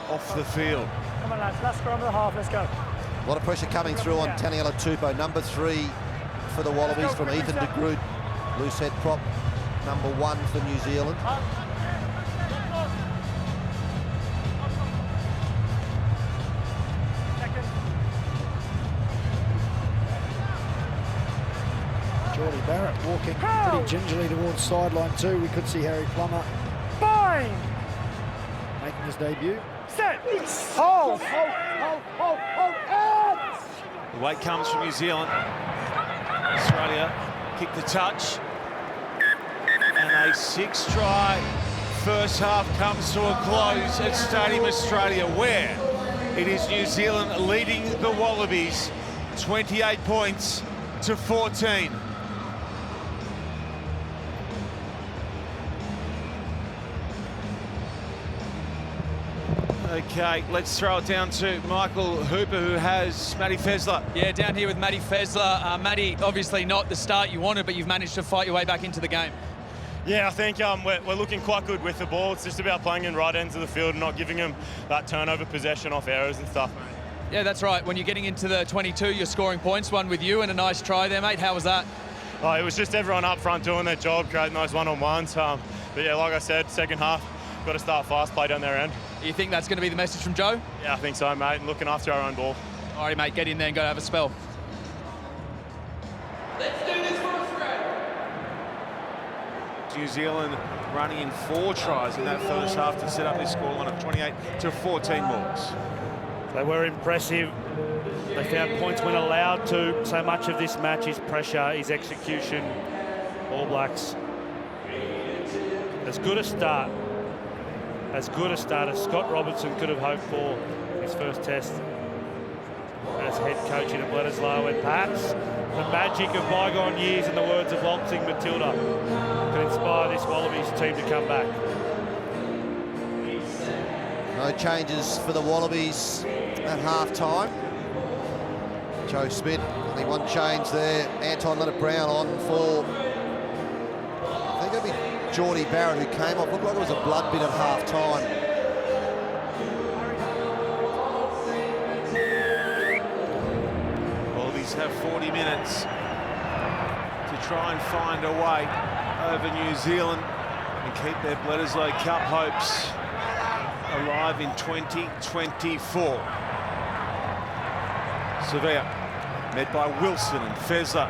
off the field. Come on, lads. Last scrum of the half. Let's go. A lot of pressure coming through on Taniela Tupou, number 3 for the Wallabies from Ethan de Groot. Loose head prop, number 1 for New Zealand. Geordie Barrett walking pretty gingerly towards sideline 2. We could see Harry Plummer making his debut. Set. Hold. The weight comes from New Zealand. Australia kick the touch. And a 6-try first half comes to a close at Stadium Australia, where it is New Zealand leading the Wallabies 28 points to 14. Okay, let's throw it down to Michael Hooper, who has Matty Fessler. Yeah, down here with Matty Fessler. Matty, obviously not the start you wanted, but you've managed to fight your way back into the game. Yeah, I think we're looking quite good with the ball. It's just about playing in right ends of the field and not giving them that turnover possession off errors and stuff, mate. Yeah, that's right. When you're getting into the 22, you're scoring points, one with you and a nice try there, mate. How was that? Oh, it was just everyone up front doing their job, creating those one-on-ones. But yeah, like I said, second half, got to start fast, play down their end. You think that's going to be the message from Joe? Yeah, I think so, mate, and looking after our own ball. All right, mate, get in there and go have a spell. Let's do this for Australia. New Zealand running in 4 tries in that first half to set up this scoreline of 28 to 14 Hawks. They were impressive. They found points when allowed to. So much of this match is pressure, is execution. All Blacks. As good a start as Scott Robertson could have hoped for his first test as head coach in Bledisloe, and perhaps the magic of bygone years, in the words of waltzing Matilda, could inspire this Wallabies team to come back. No changes for the Wallabies at half-time. Joe Smith, only one change there. Anton Leonard-Brown on for, I think it'll be Geordie Barrett, who came off. Looked like it was a blood bid at half-time. Wallabies have 40 minutes to try and find a way over New Zealand and keep their Bledisloe Cup hopes alive in 2024. Sevilla, led by Wilson and Fessler.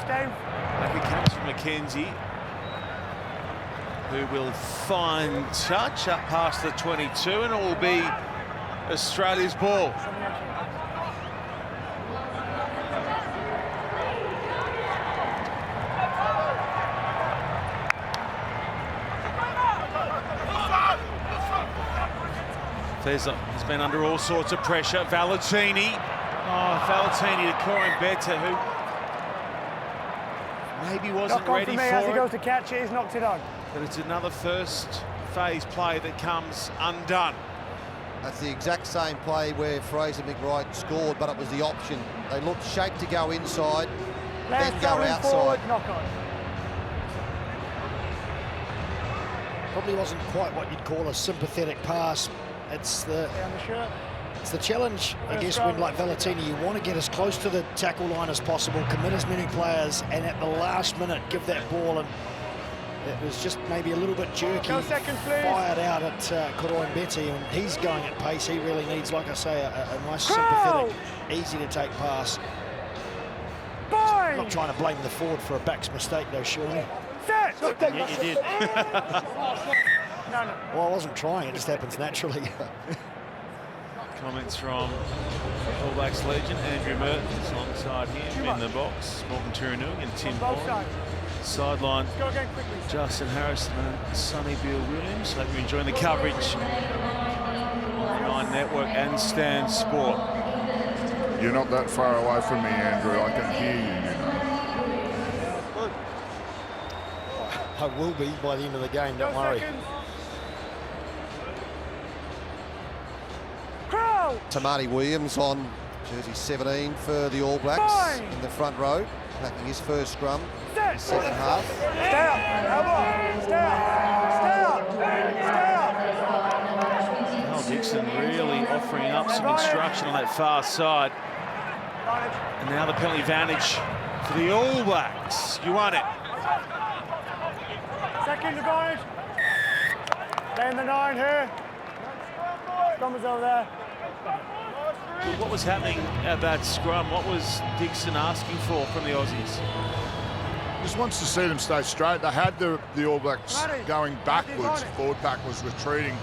Back it comes from McKenzie, who will find touch up past the 22, and it will be Australia's ball. Fessler has been under all sorts of pressure. Valentini. Oh, Valentini to Corin Beta, who maybe wasn't ready for it. As he goes to catch it, he's knocked it on. But it's another first phase play that comes undone. That's the exact same play where Fraser McWright scored, but it was the option. They looked shaped to go inside, then go outside. Forward, knock on. Probably wasn't quite what you'd call a sympathetic pass. It's the challenge, I guess, when, like Valentini, you want to get as close to the tackle line as possible, commit as many players, and at the last minute give that ball. And It was just maybe a little bit jerky, fired out at Koroimbete, and he's going at pace. He really needs, like I say, a nice, sympathetic, easy to take pass. I'm not trying to blame the forward for a back's mistake, though, surely. Yeah, you did. Well, I wasn't trying, it just happens naturally. Comments from All Blacks legend Andrew Mertens alongside him in the box. Morgan Turinui and Tim Bond. Sideline, Justin Harrison and Sonny Bill Williams. Hope you're enjoying the coverage on Nine Network and Stan Sport. You're not that far away from me, Andrew. I can hear you, you know. I will be by the end of the game, don't worry. Tamati Williams on jersey 17 for the All Blacks in the front row, making his first scrum, second half. Al Dixon really offering up some instruction on that far side. And now the penalty advantage for the All Blacks. You won it. Second advantage. Stay in the 9 here. Scrummers over there. What was happening at that scrum? What was Dixon asking for from the Aussies? Just wants to see them stay straight. They had the All Blacks going backwards. Forward pack was retreating.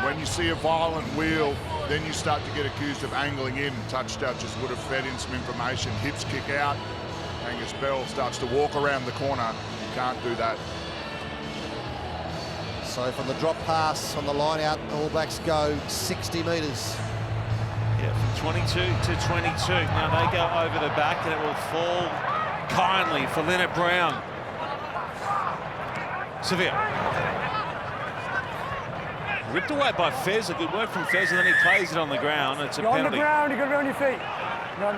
When you see a violent wheel, then you start to get accused of angling in. Touchdown just would have fed in some information. Hips kick out. Angus Bell starts to walk around the corner. You can't do that. So from the drop pass on the line out, the All Blacks go 60 metres. Yeah, from 22 to 22. Now they go over the back and it will fall kindly for Leonard Brown. Severe. Ripped away by Fez. A good work from Fez, and then he plays it on the ground. It's a penalty. On the ground, you got to be on your feet. No.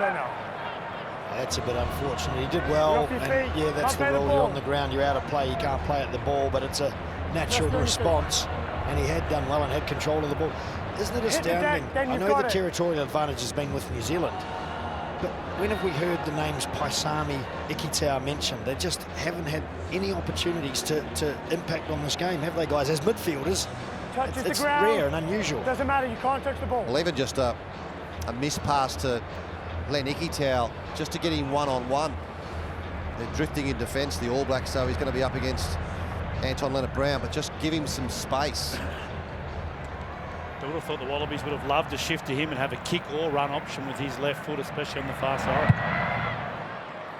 That's a bit unfortunate. He did well, and yeah, that's the rule. You're on the ground, you're out of play. You can't play at the ball, but it's a natural response, and he had done well and had control of the ball. Isn't it astounding? I know the territorial advantage has been with New Zealand, but when have we heard the names Paisami, Ikitau mentioned? They just haven't had any opportunities to impact on this game, have they, guys? As midfielders, it's rare and unusual. Doesn't matter, you can't touch the ball. Well, even just a miss pass to Len Ikitau, just to get him one-on-one. They're drifting in defence, the All Blacks, so he's going to be up against Anton Leonard-Brown, but just give him some space. I would have thought the Wallabies would have loved to shift to him and have a kick or run option with his left foot, especially on the far side.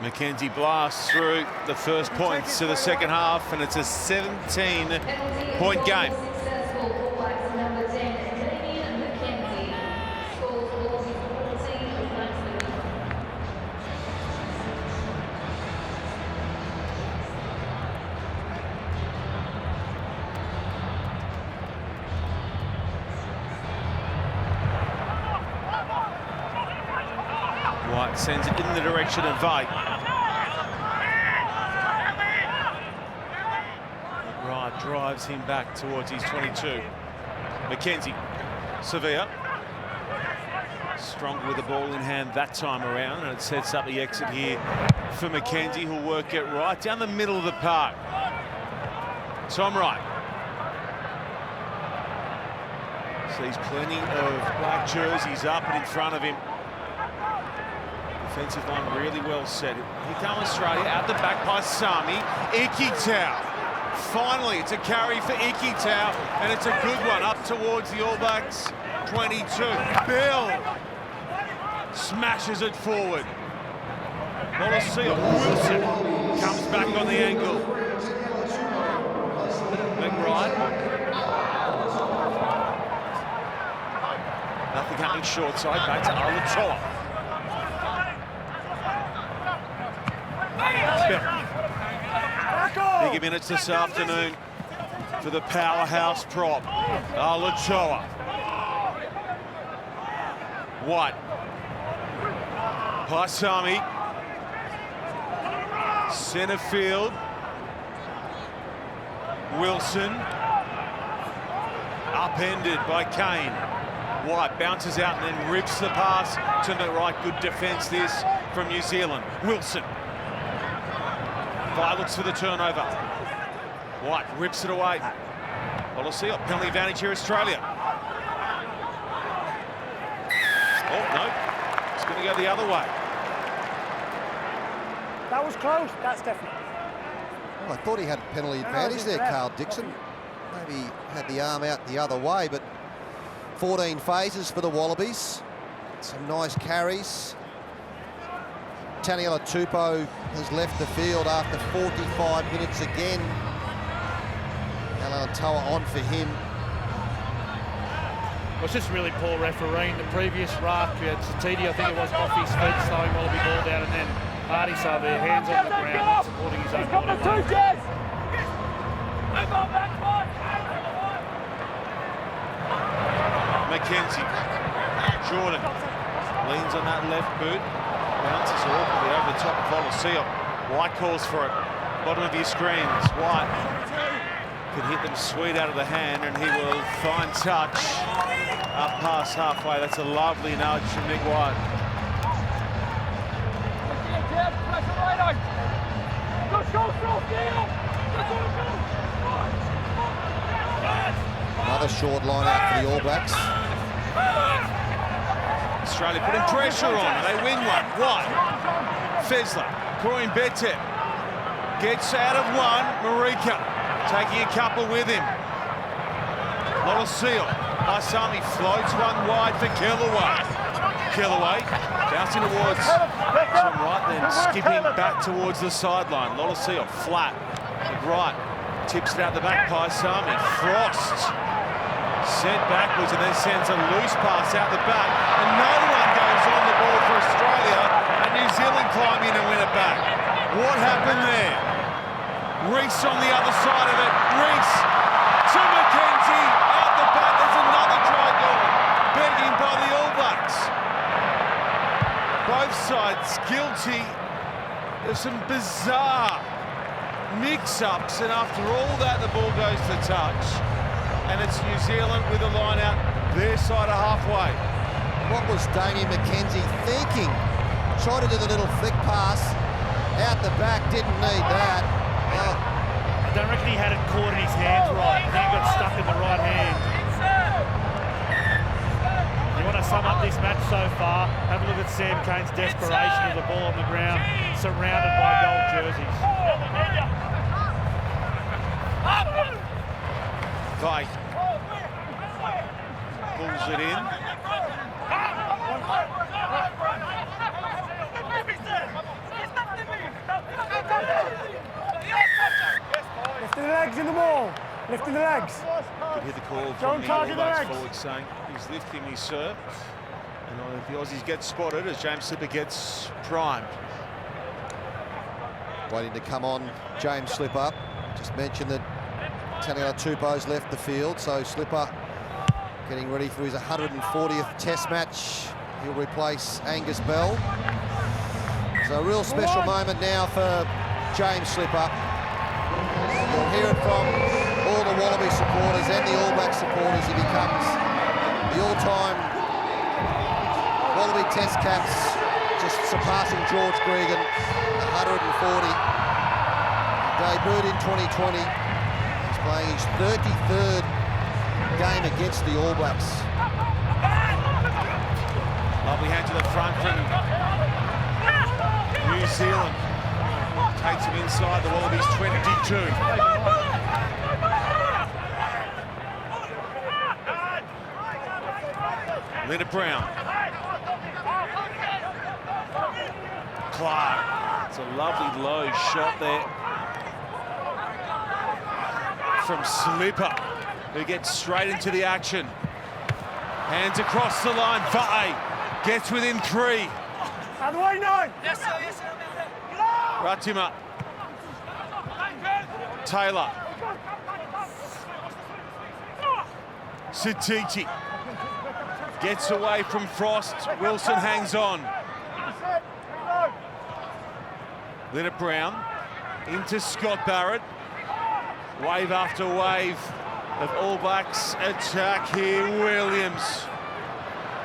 Mackenzie blasts through the first points to the second half, and it's a 17-point game. White sends it in the direction of Veit. Right, drives him back towards his 22. Mackenzie, Sevilla. Stronger with the ball in hand that time around, and it sets up the exit here for Mackenzie, who'll work it right down the middle of the park. Tom Wright. Sees plenty of black jerseys up and in front of him. Defensive line really well set. Here comes Australia out the back by Sami. Ikitau. Finally, it's a carry for Ikitau, and it's a good one up towards the All Blacks 22. Bill smashes it forward. Wallace Wilson comes back on the angle. McBride. Nothing happening short side, back to Alatoa. Big minutes this afternoon for the powerhouse prop, Alatoa. White. Paisami. Centre field. Wilson. Upended by Kane. White bounces out and then rips the pass to the right. Good defence this from New Zealand. Wilson. Veit looks for the turnover. White rips it away. Bledisloe, penalty advantage here, Australia. Oh, no. It's going to go the other way. That was close. That's definitely. Oh, I thought he had penalty advantage there, Carl Dixon. Maybe he had the arm out the other way, but 14 phases for the Wallabies. Some nice carries. Taniela Tupou has left the field after 45 minutes again. Alatoa on for him. Well, it's just really poor refereeing. The previous ruck, Satidi, I think it was, off his feet, slowing Wallaby ball down, and then Hardy's over there, hands on the ground, supporting his own body. Mackenzie, Jordan leans on that left boot, bounces awkwardly over the top of Bledisloe. White calls for it, bottom of your screens. White can hit them sweet out of the hand, and he will find touch up past halfway. That's a lovely nudge from Nick White. Another short line out for the All Blacks. Australia putting pressure on, and they win one. White, Fezler, Corin Betep gets out of one. Marika taking a couple with him. Bledisloe, Paisami floats one wide for Kellaway. Kellaway bouncing towards some right, then skipping back towards the sideline. Bledisloe flat, right, tips it out the back. Paisami, Frost sent backwards and then sends a loose pass out the back, and no one goes on the ball for Australia, and New Zealand climb in and win it back. What happened there? Reese on the other side of it. Reese to Mackenzie out the back. There's another try goal, begging by the All Blacks. Both sides guilty of some bizarre mix-ups, and after all that, the ball goes to touch. And it's New Zealand with a line out their side of halfway. What was Damien Mackenzie thinking? Tried to do the little flick pass out the back, didn't need that. I don't reckon he had it caught in his hands right. I think he got stuck in the right hand. You want to sum up this match so far, have a look at Sam Cane's desperation of the ball on the ground, surrounded by gold jerseys. Guy pulls it in. Lifting the legs in the ball. Lifting the legs. Could hear the call from the All Blacks forward saying he's lifting his serve. And if the Aussies get spotted as James Slipper gets primed. Waiting to come on, James Slipper. Just mentioned that Taniela Tupou's left the field, so Slipper getting ready for his 140th Test match. He'll replace Angus Bell. So a real special moment now for James Slipper. You'll hear it from all the Wallaby supporters and the All Black supporters. He becomes the all-time Wallaby Test caps, just surpassing George Gregan, 140. Debuted in 2020. He's playing his 33rd game against the All Blacks. Lovely hand to the front from New Zealand. Takes him inside the Wallabies 22. Linda Brown. Clark. It's a lovely low shot there from Slipper, who gets straight into the action. Hands across the line. Vae gets within 3. Out the way, 9. Yes, sir, yes, sir. Ratima. Taylor. Satiti gets away from Frost. Wilson hangs on. Leonard Brown into Scott Barrett. Wave after wave of All Blacks attack here. Williams.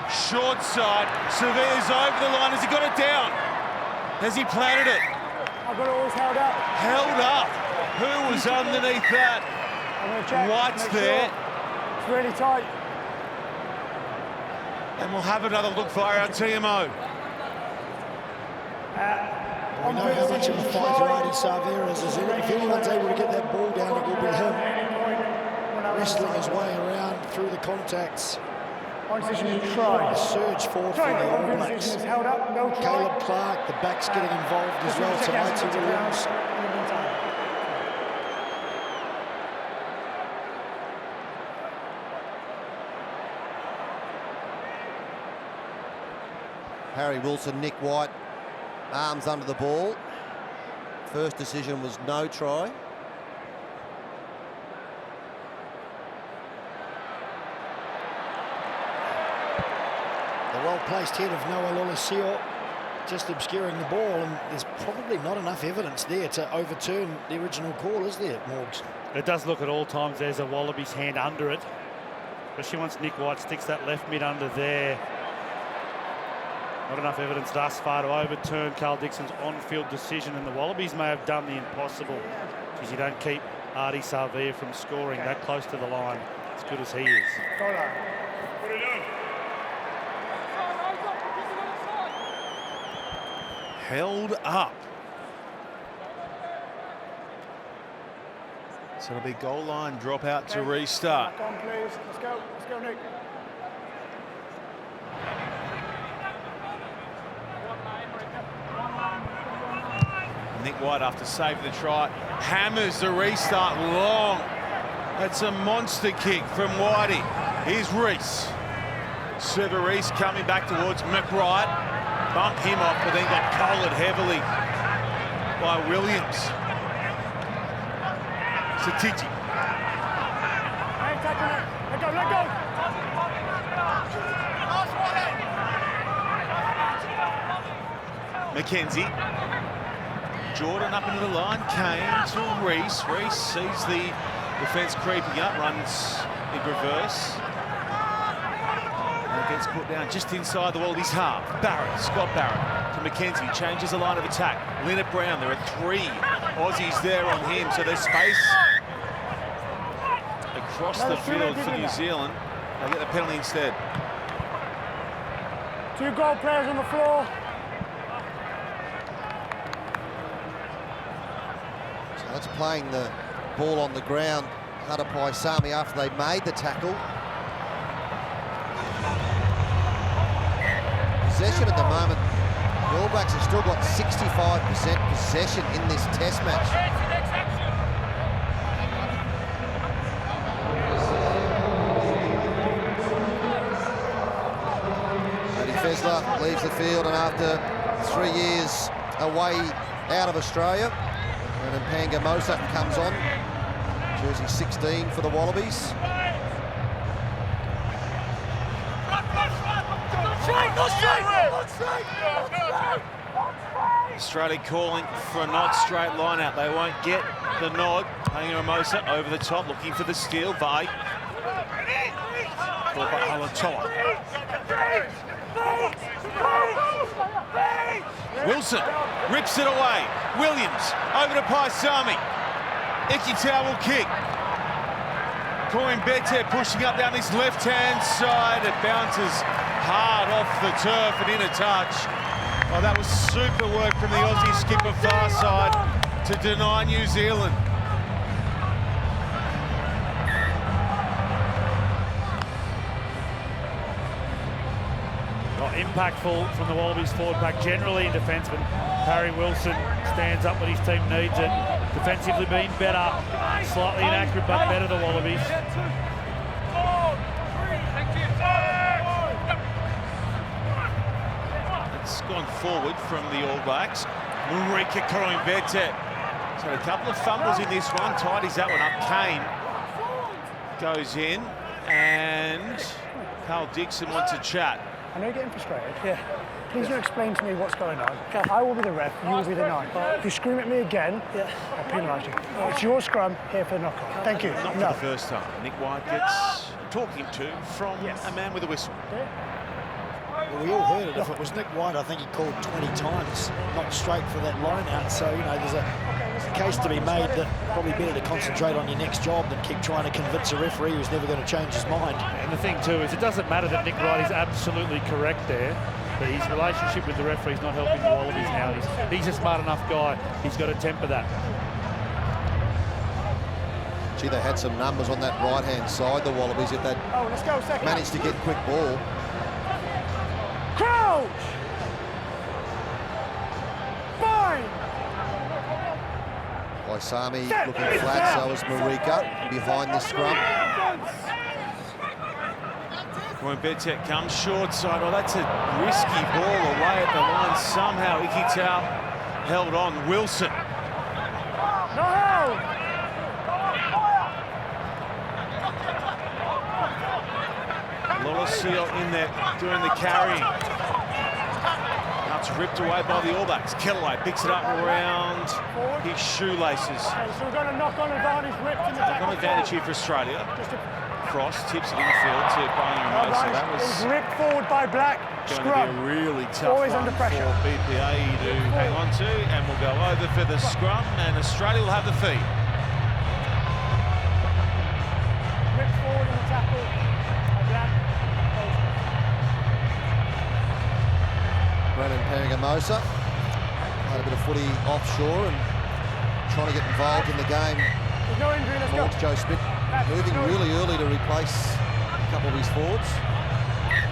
Short side. Severe's over the line. Has he got it down? Has he planted it? I've got it always held up. Held up. Who was underneath that? White's there. It's really tight. And we'll have another look for our TMO. We know how much of a fighter Artie Sarveras is. If anyone's able to get that ball down, it will be him. Wrestling his way around through the contacts. Try. A surge forward for the All Blacks. Held up, no try. Caleb Clark, the back's getting involved as well tonight to Williams. Harry Wilson, Nick White, arms under the ball. First decision was no try. The well-placed head of Noah Lolesio just obscuring the ball, and there's probably not enough evidence there to overturn the original call, is there, Morgs? It does look at all times there's a Wallabies hand under it, especially once Nick White sticks that left mid under there. Not enough evidence thus far to overturn Carl Dixon's on-field decision, and the Wallabies may have done the impossible because you don't keep Artie Sarvea from scoring that close to the line, as good as he is. Held up. So it'll be goal line drop out to restart. Back on, please. Let's go. Let's go, Nick. Nick White, after saving the try, hammers the restart long. That's a monster kick from Whitey. Here's Reese. Server Reese coming back towards McBride. Bumped him off, but then got collared heavily by Williams. Satiji. Let go, let go. Mackenzie. Jordan up into the line, Kane to Reese. Reese sees the defence creeping up, runs in reverse. And gets put down just inside the Wallabies half. Barrett, Scott Barrett to Mackenzie, changes the line of attack. Leonard Brown, there are 3 Aussies there on him, so there's space across the field for New Zealand. They get the penalty instead. 2 goal players on the floor. That's playing the ball on the ground. Hada Paisami after they made the tackle. Possession at the moment. The All Blacks have still got 65% possession in this test match. Eddie Fezler leaves the field, and after 3 years away out of Australia, and Panga Mosa comes on, jersey 16 for the Wallabies. Australia calling for a not straight line out. They won't get the nod. Panga Mosa over the top, looking for the steal. Vai. Ball by Halatoa. Wilson rips it away. Williams over to Paisami. Ikitau will kick. Corin Bete pushing up down this left-hand side. It bounces hard off the turf and in a touch. Oh, that was super work from the Aussie skipper far side to deny New Zealand. Impactful from the Wallabies forward pack generally in defence, but Harry Wilson stands up when his team needs it. Defensively being better, slightly inaccurate, but better the Wallabies. It's gone forward from the All Blacks. Marika Coimbete. So a couple of fumbles in this one. Tidies that one up. Kane goes in, and Carl Dixon wants a chat. I know you're getting frustrated. Yeah. Please don't explain to me what's going on. Okay. I will be the ref, you will be the 9. If you scream at me again, I'll penalise you. It's your scrum, here for the knock-off. Thank you. Not for the first time. Nick White gets talking to from a man with a whistle. Well, we all heard it. If it was Nick White, I think he called 20 times, not straight for that line out. So, you know, there's a there's a case to be made that probably better to concentrate on your next job than keep trying to convince a referee who's never going to change his mind. And the thing too is it doesn't matter that Nick Wright is absolutely correct there, but his relationship with the referee is not helping the Wallabies now. He's a smart enough guy. He's got to temper that. Gee, they had some numbers on that right-hand side, the Wallabies, if they'd managed to get quick ball. Crouch! Fine! Waisami looking flat, so is Marika behind the scrum. When Betek comes short side, oh, that's a risky ball away at the line. Somehow Ikitau held on. Wilson. No! Lolosio in there doing the carrying. Now it's ripped away by the All Blacks. Kellaway picks it up around his shoelaces. Okay, so we've got a knock-on advantage ripped in the tackle. Knock-on advantage here for Australia. Cross tips it infield to Brian Rose. So that was ripped forward by Black. going Scrum. to be a really tough Always one under pressure. for BPA to hang on to, and we'll go over for the scrum, and Australia will have the feed. Ripped forward in the tackle by Black. Brennan Perigamosa had a bit of footy offshore and trying to get involved in the game. There's no injury, let's go. Joe Smith moving really early to replace a couple of his forwards.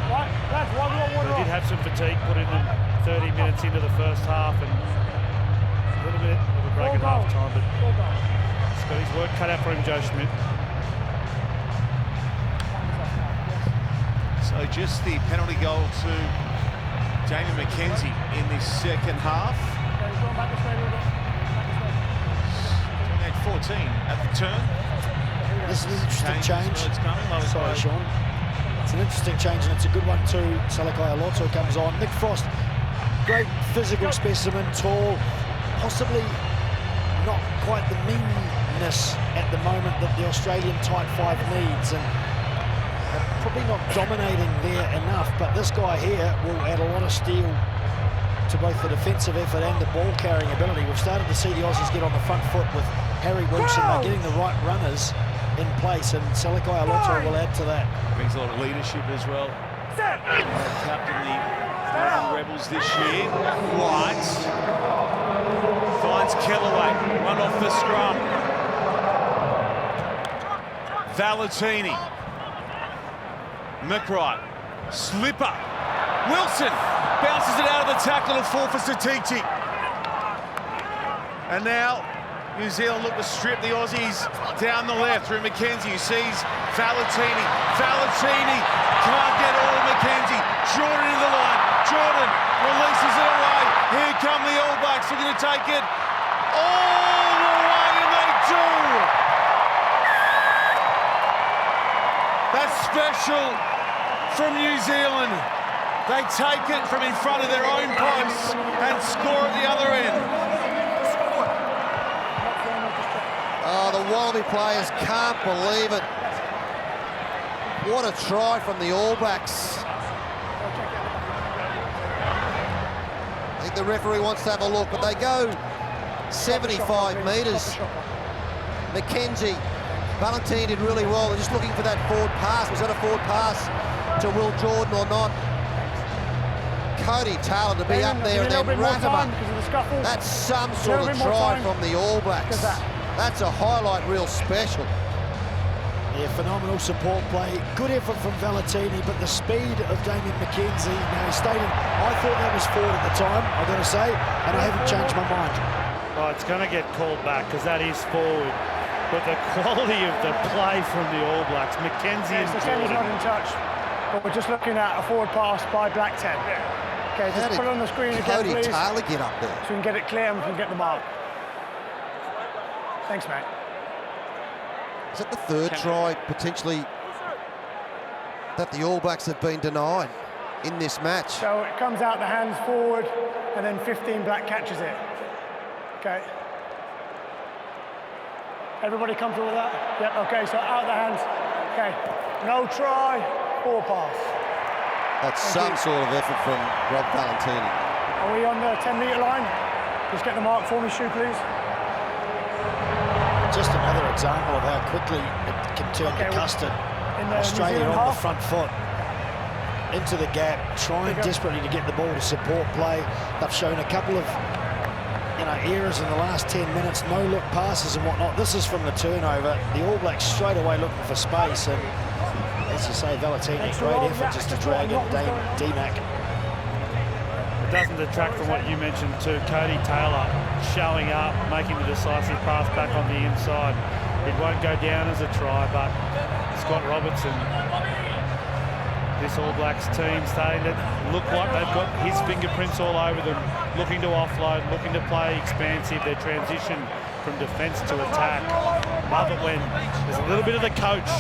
Right, lads, They did have some fatigue put in them 30 minutes into the first half and a little bit of a break at half time, but he's got his work cut out for him, Joe Schmidt. So just the penalty goal to Jamie McKenzie in this second half. 28-14 at the turn. This is an interesting change. Sorry, Sean. It's an interesting change, and it's a good one too. Salakai Alonso comes on. Nick Frost, great physical specimen, tall, possibly not quite the meanness at the moment that the Australian tight five needs, and probably not dominating there enough. But this guy here will add a lot of steel to both the defensive effort and the ball carrying ability. We've started to see the Aussies get on the front foot with Harry Wilson. They're getting the right runners in place, and Salakai Alonso will add to that. Brings a lot of leadership as well. Captain the Melbourne Rebels this year. White finds Kellaway, run off the scrum. Valentini. McWright, slipper. Wilson bounces it out of the tackle and fall for Satiti. And now New Zealand look to strip the Aussies down the left through McKenzie, who sees Valentini. Valentini can't get all of McKenzie. Jordan into the line. Jordan releases it away. Here come the All Blacks looking to take it all the way, and they do. That's special from New Zealand. They take it from in front of their own posts and score at the other end. Oh, the Wallaby players can't believe it. What a try from the All Blacks. I think the referee wants to have a look, but they go 75 metres. McKenzie, Valentine did really well. They're just looking for that forward pass. Was that a forward pass to Will Jordan or not? Cody Taylor to be up there and then Ratama. That's some sort of try from the All Blacks. That's a highlight reel special. Yeah, phenomenal support play. Good effort from Valentini, but the speed of Damien McKenzie. Now, he stated, I thought that was forward at the time, I've got to say, and I haven't changed my mind. Oh, it's going to get called back because that is forward. But the quality of the play from the All Blacks, McKenzie and Jordan. Not in touch, but we're just looking at a forward pass by Black 10. Okay, just put it on the screen again, please. Cody Taylor get up there? So we can get it clear and we can get the mark. Thanks, mate. Is that the third try, potentially, that the All Blacks have been denied in this match? So it comes out the hands forward, and then 15 Black catches it. Okay. Everybody comfortable with that? Yep, okay, so out the hands. Okay, no try, forward pass. That's some sort of effort from Rob Valentini. Are we on the 10-metre line? Just get the mark for me, Shu, please. Just another example of how quickly it can turn to custard. Australia on the front foot, into the gap, trying desperately to get the ball to support play. They've shown a couple of errors in the last 10 minutes, no-look passes and whatnot. This is from the turnover. The All Blacks straight away looking for space, and as you say, Valentini, great effort just to drag in D-Mac. It doesn't detract from what you mentioned too. Cody Taylor showing up, making the decisive pass back on the inside. It won't go down as a try, but Scott Robertson, this All Blacks team starting to look like they've got his fingerprints all over them, looking to offload, looking to play expansive. Their transition from defence to attack. Love it when there's a little bit of the coach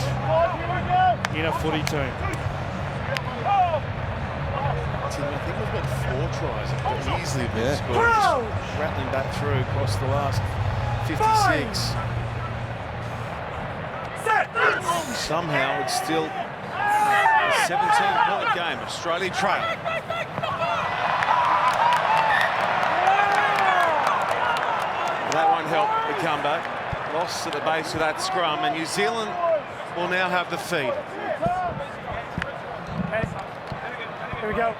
in a footy team. Tim, I think we've got 4 tries that could easily been scored. Just rattling back through across the last 56. Somehow it's still a 17-point game. Australia trail. That won't help the comeback. Lost at the base of that scrum, and New Zealand will now have the feed. Here we go.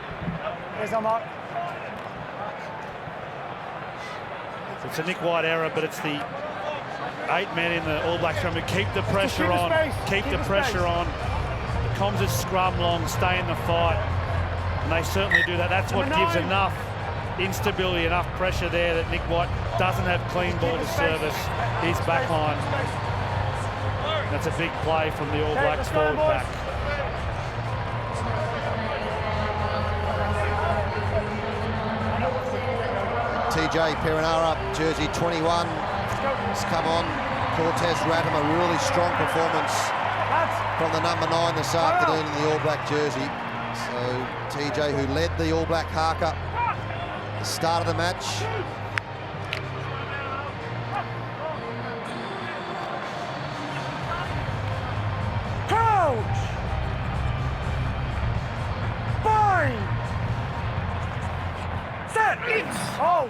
Here's our mark. It's a Nick White error, but it's the 8 men in the All Blacks scrum who keep the pressure on. Keep the pressure on. The Coms is scrum long, stay in the fight, and they certainly do that. That's what gives enough instability, enough pressure there that Nick White doesn't have clean ball to service his back line. That's a big play from the All Blacks forward pack. TJ Perenara, jersey 21, has come on. Cortez Ratham, a really strong performance from the number 9 this afternoon in the All Black jersey. So TJ, who led the All Black haka at the start of the match. Coach! Fine! Set! Oh!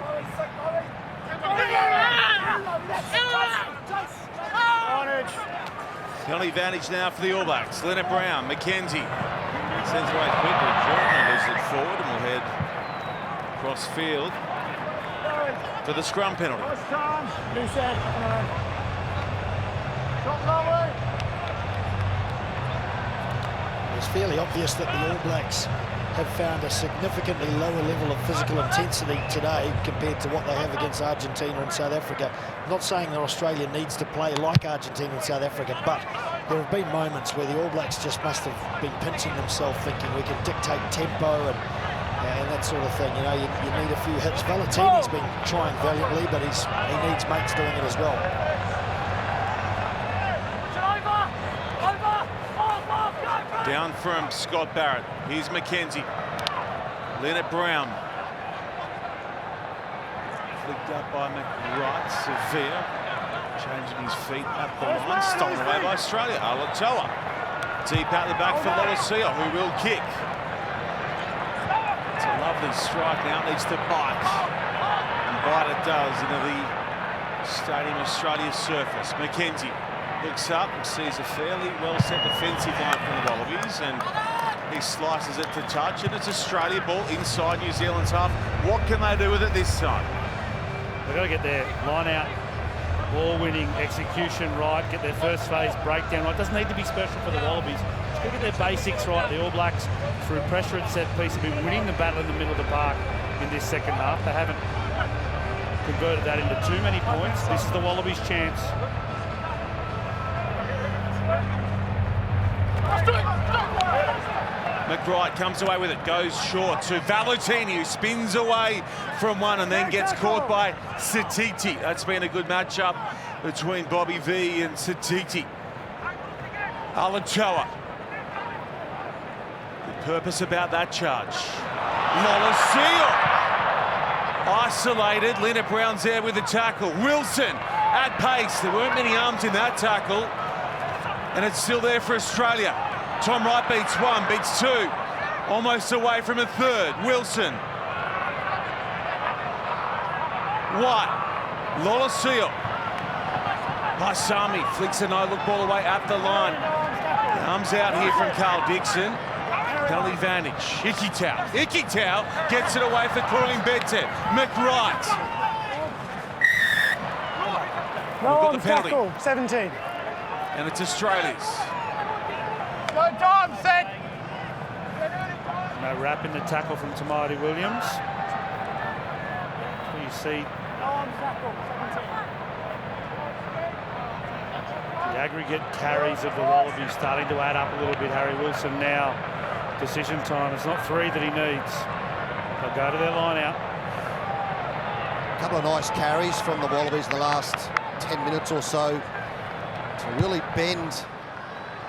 Penalty advantage now for the All Blacks. Leonard Brown, McKenzie sends it away quickly. Jordan moves it forward and will head across field for the scrum penalty. It's fairly obvious that the All Blacks have found a significantly lower level of physical intensity today compared to what they have against Argentina and South Africa. I'm not saying that Australia needs to play like Argentina and South Africa, but there have been moments where the All Blacks just must have been pinching themselves, thinking we can dictate tempo and that sort of thing. You know, you need a few hits. Valentini's been trying valiantly, but he needs mates doing it as well. Down from Scott Barrett. Here's McKenzie. Leonard Brown. Flicked up by McWright. Severe. Changing his feet at the line. Stolen away by Australia. Alatoa. Deep out the back for Lolosio, who will kick. It's a lovely strike now. It needs to bite. And bite it does into the Stadium Australia surface. McKenzie looks up and sees a fairly well-set defensive line from the Wallabies, and he slices it to touch, and it's Australia ball inside New Zealand's half. What can they do with it this time? They've got to get their line-out, ball-winning execution right, get their first phase breakdown right. It doesn't need to be special for the Wallabies. Just got to get their basics right. The All Blacks, through pressure and set piece, have been winning the battle in the middle of the park in this second half. They haven't converted that into too many points. This is the Wallabies' chance. McBride comes away with it, goes short to Valentini, who spins away from one and then gets caught by Satiti. That's been a good matchup between Bobby V and Satiti. Alatoa. Good purpose about that charge. Lolosio. Isolated. Leonard Brown's there with the tackle. Wilson at pace. There weren't many arms in that tackle. And it's still there for Australia. Tom Wright beats one, beats two. Almost away from a third. Wilson. White. Lolosio. Paisami flicks a no-look ball away at the line. Arms out here from Carl Dixon. Penalty advantage. Icky Tau gets it away for Corin Bente. McWright. No We've got on the penalty. tackle, 17. And it's Australia's. Go time, set. No wrap in the tackle from Tamati Williams. You see No on tackle, 17. the aggregate carries of the Wallabies starting to add up a little bit. Harry Wilson now. Decision time. It's not 3 that he needs. They'll go to their line out. A couple of nice carries from the Wallabies in the last 10 minutes or so to really bend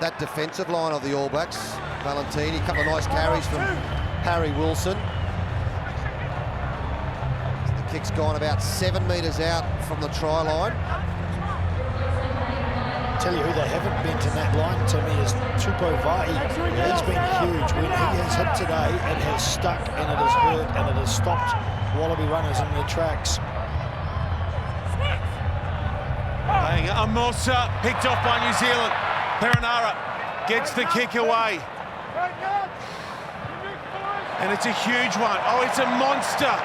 that defensive line of the All Blacks. Valentini, a couple of nice carries from Harry Wilson. The kick's gone about 7 metres out from the try line. Tell you who they haven't bent in that line to me is Tupou Vaa'i. He's been huge. When he has hit today, it has stuck and it has hurt and it has stopped Wallaby runners in their tracks. Amosa picked off by New Zealand. Perenara gets the kick away. And it's a huge one. Oh, it's a monster.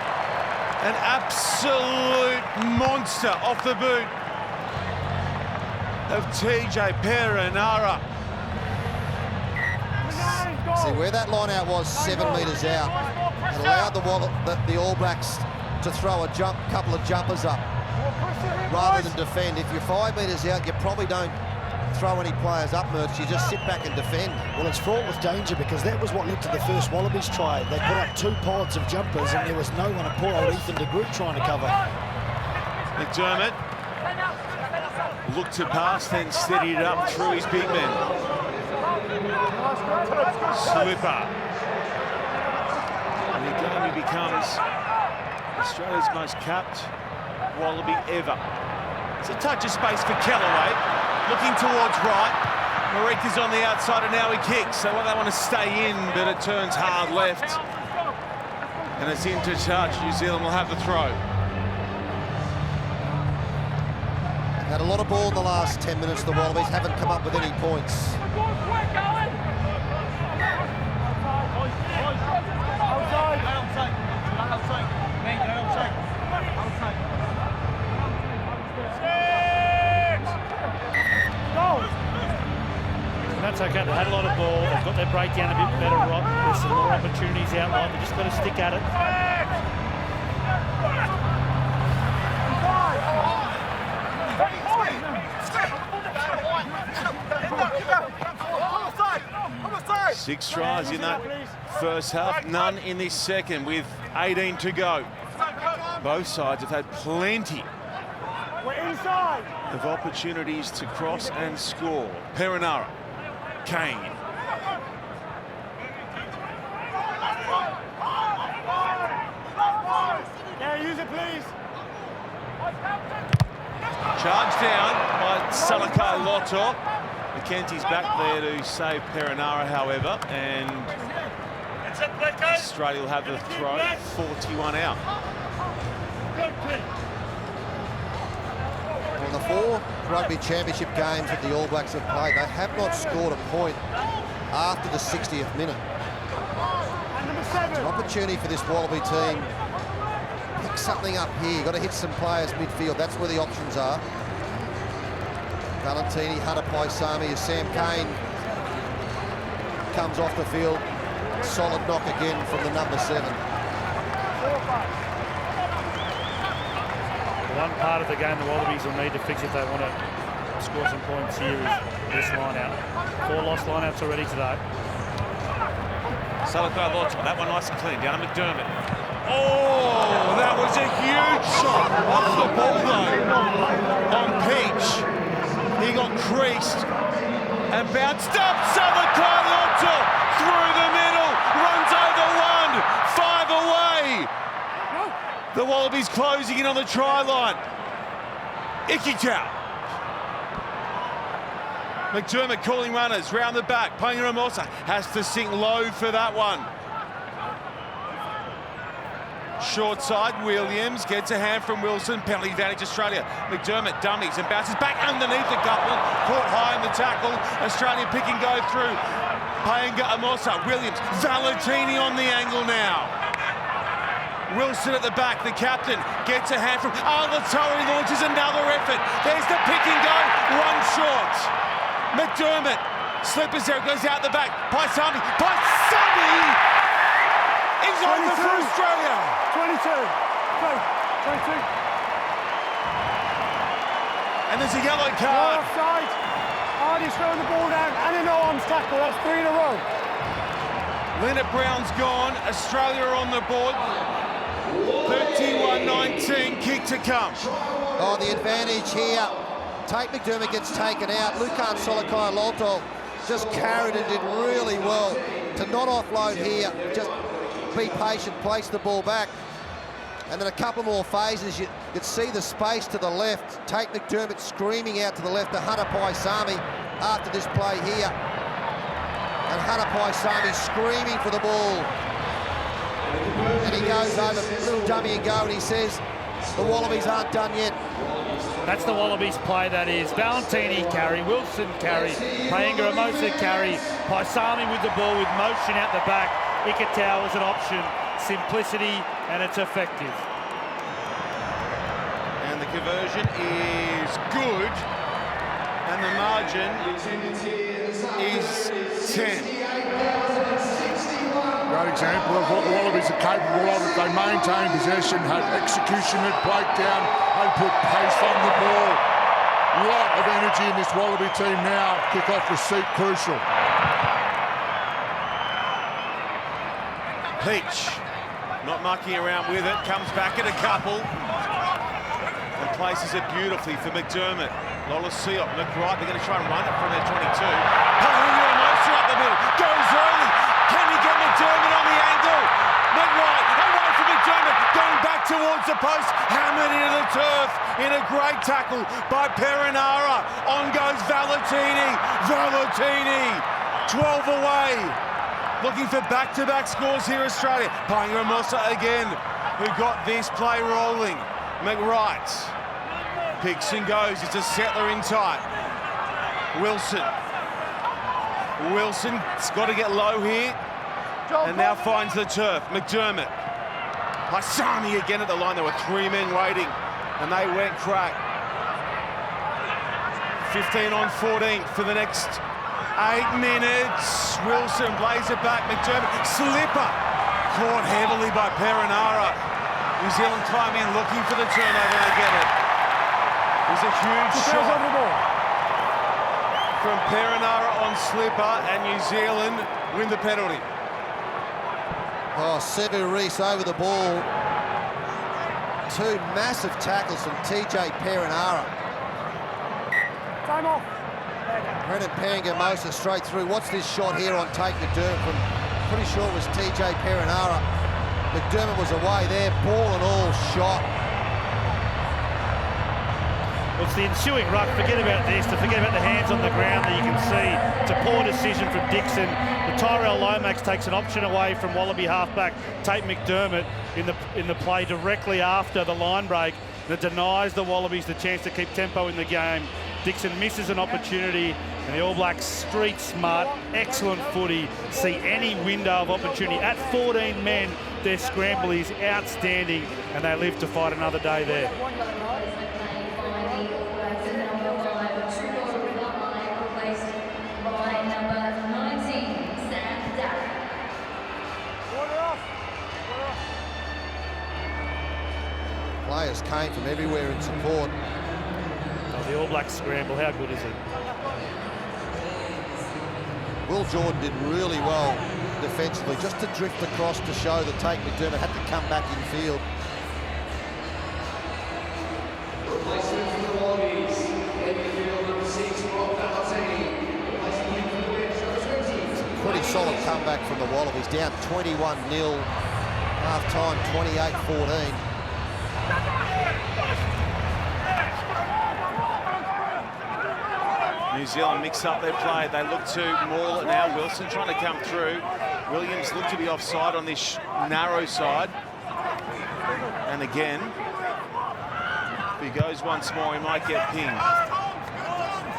An absolute monster off the boot of TJ Perenara. See, where that line out was 7 metres out, it allowed the All Blacks to throw a couple of jumpers up rather than defend. If you're 5 metres out, you probably don't throw any players up, Mertz. You just sit back and defend. Well, it's fraught with danger because that was what led to the first Wallabies try. They put up 2 pods of jumpers and there was no one at poor old Ethan de Groot trying to cover. McDermott looked to pass, then steadied it up through his big men. Slipper. And again, he becomes Australia's most capped Wallaby ever. It's a touch of space for Kellaway, looking towards right. Marika's on the outside and now he kicks. So they want to stay in, but it turns hard left. And it's into touch. New Zealand will have the throw. Had a lot of ball in the last 10 minutes. The Wallabies haven't come up with any points. That's okay. They had a lot of ball. They've got their breakdown a bit better. There's some more opportunities out wide. They've just got to stick at it. Six tries in that first half, none in this second with 18 to go. Both sides have had plenty of opportunities to cross and score. Perenara, Kane. Yeah, use it, please. Charged down by Salako Loto. McKenzie's back there to save Perenara, however, and Australia will have the throw, 41 out. In the 4 rugby championship games that the All Blacks have played, they have not scored a point after the 60th minute. It's an opportunity for this Wallaby team. Pick something up here. You've got to hit some players midfield. That's where the options are. Valentini, Hunter Paisami as Sam Cane comes off the field. Solid knock again from the number 7. One part of the game the Wallabies will need to fix if they want to score some points here is this line out. 4 lost lineouts already today. Salako Loto, that one nice and clean, down to McDermott. Oh, that was a huge shot off the ball though on Peach. He got creased and bounced up. Salako Loto through the middle, runs over 1, 5 away. The Wallabies closing in on the try line. Ikitau. McDermott calling runners round the back. Paenga-Amosa has to sink low for that one. Short side, Williams gets a hand from Wilson. Penalty advantage, Australia. McDermott dummies and bounces back underneath the couple. Caught high in the tackle. Australia pick and go through. Paenga Amosa, Williams, Valentini on the angle now. Wilson at the back, the captain, gets a hand from Alatori, launches another effort. There's the pick and go, one short. McDermott, slippers there, goes out the back. Paisami is over for Australia. 22. 22. And there's a yellow card. Offside. Hardy's throwing the ball down and a no-arms tackle. That's 3 in a row. Leonard Brown's gone. Australia are on the board. 31-19, kick to come. Oh, the advantage here. Tate McDermott gets taken out. Lukan Solokai-Lolto just carried and did really well to not offload here. Just be patient, place the ball back. And then a couple more phases, you could see the space to the left. Tate McDermott screaming out to the left to Hunter Paisami after this play here. And Hunter Paisami screaming for the ball. And he goes over, little dummy and go, and he says, the Wallabies aren't done yet. That's the Wallabies play, that is. Valentini carry, Wilson carry, Paenga Amosa carry, Paisami with the ball with motion out the back. Ikitau is an option, simplicity, and it's effective. And the conversion is good, and the margin is 10. Great example of what the Wallabies are capable of if they maintain possession, have execution at breakdown, and put pace on the ball. Lot of energy in this Wallaby team now. Kick-off receipt crucial. Peach, not mucking around with it, comes back at a couple and places it beautifully for McDermott. Lola Siop, McWright, they're going to try and run it from their 22. Paenga Amosa up the middle, goes early. Can he get McDermott on the angle? McWright, away from McDermott, going back towards the post, hammered into the turf in a great tackle by Perinara. On goes Valentini, 12 away. Looking for back-to-back scores here, Australia. Paenga Amosa again, who got this play rolling. McWright picks and goes. It's a settler in tight. Wilson's got to get low here, and now finds the turf. McDermott. Paisami again at the line. There were 3 men waiting, and they went crack. 15 on 14 for the next 8 minutes. Wilson plays it back. McDermott, slipper. Caught heavily by Perinara. New Zealand climb in, looking for the turnover. They get it. It was a huge shot from Perinara on slipper, and New Zealand win the penalty. Oh, Sevu Reece over the ball. 2 massive tackles from TJ Perinara. Time off. Brendan Paenga Amosa straight through. What's this shot here on Tate McDermott from, pretty sure it was TJ Perinara. McDermott was away there, ball and all shot. Well, it's the ensuing ruck. Forget about this, to forget about the hands on the ground that you can see. It's a poor decision from Dixon. The Tyrell Lomax takes an option away from Wallaby halfback Tate McDermott in the play directly after the line break that denies the Wallabies the chance to keep tempo in the game. Dixon misses an opportunity, and the All Blacks, street smart, excellent footy, see any window of opportunity. At 14 men, their scramble is outstanding, and they live to fight another day there. Players came from everywhere in support. Oh, the All Blacks scramble, how good is it? Will Jordan did really well defensively, just to drift across to show that Tate McDermott had to come back in field. Replacement for the Wallabies, midfield number 6, Rob Valentini. Pretty solid comeback from the Wallabies, down 21-0, half-time 28-14. New Zealand mix up their play. They look to maul it now. Wilson trying to come through. Williams looked to be offside on this narrow side. And again, if he goes once more, he might get pinged.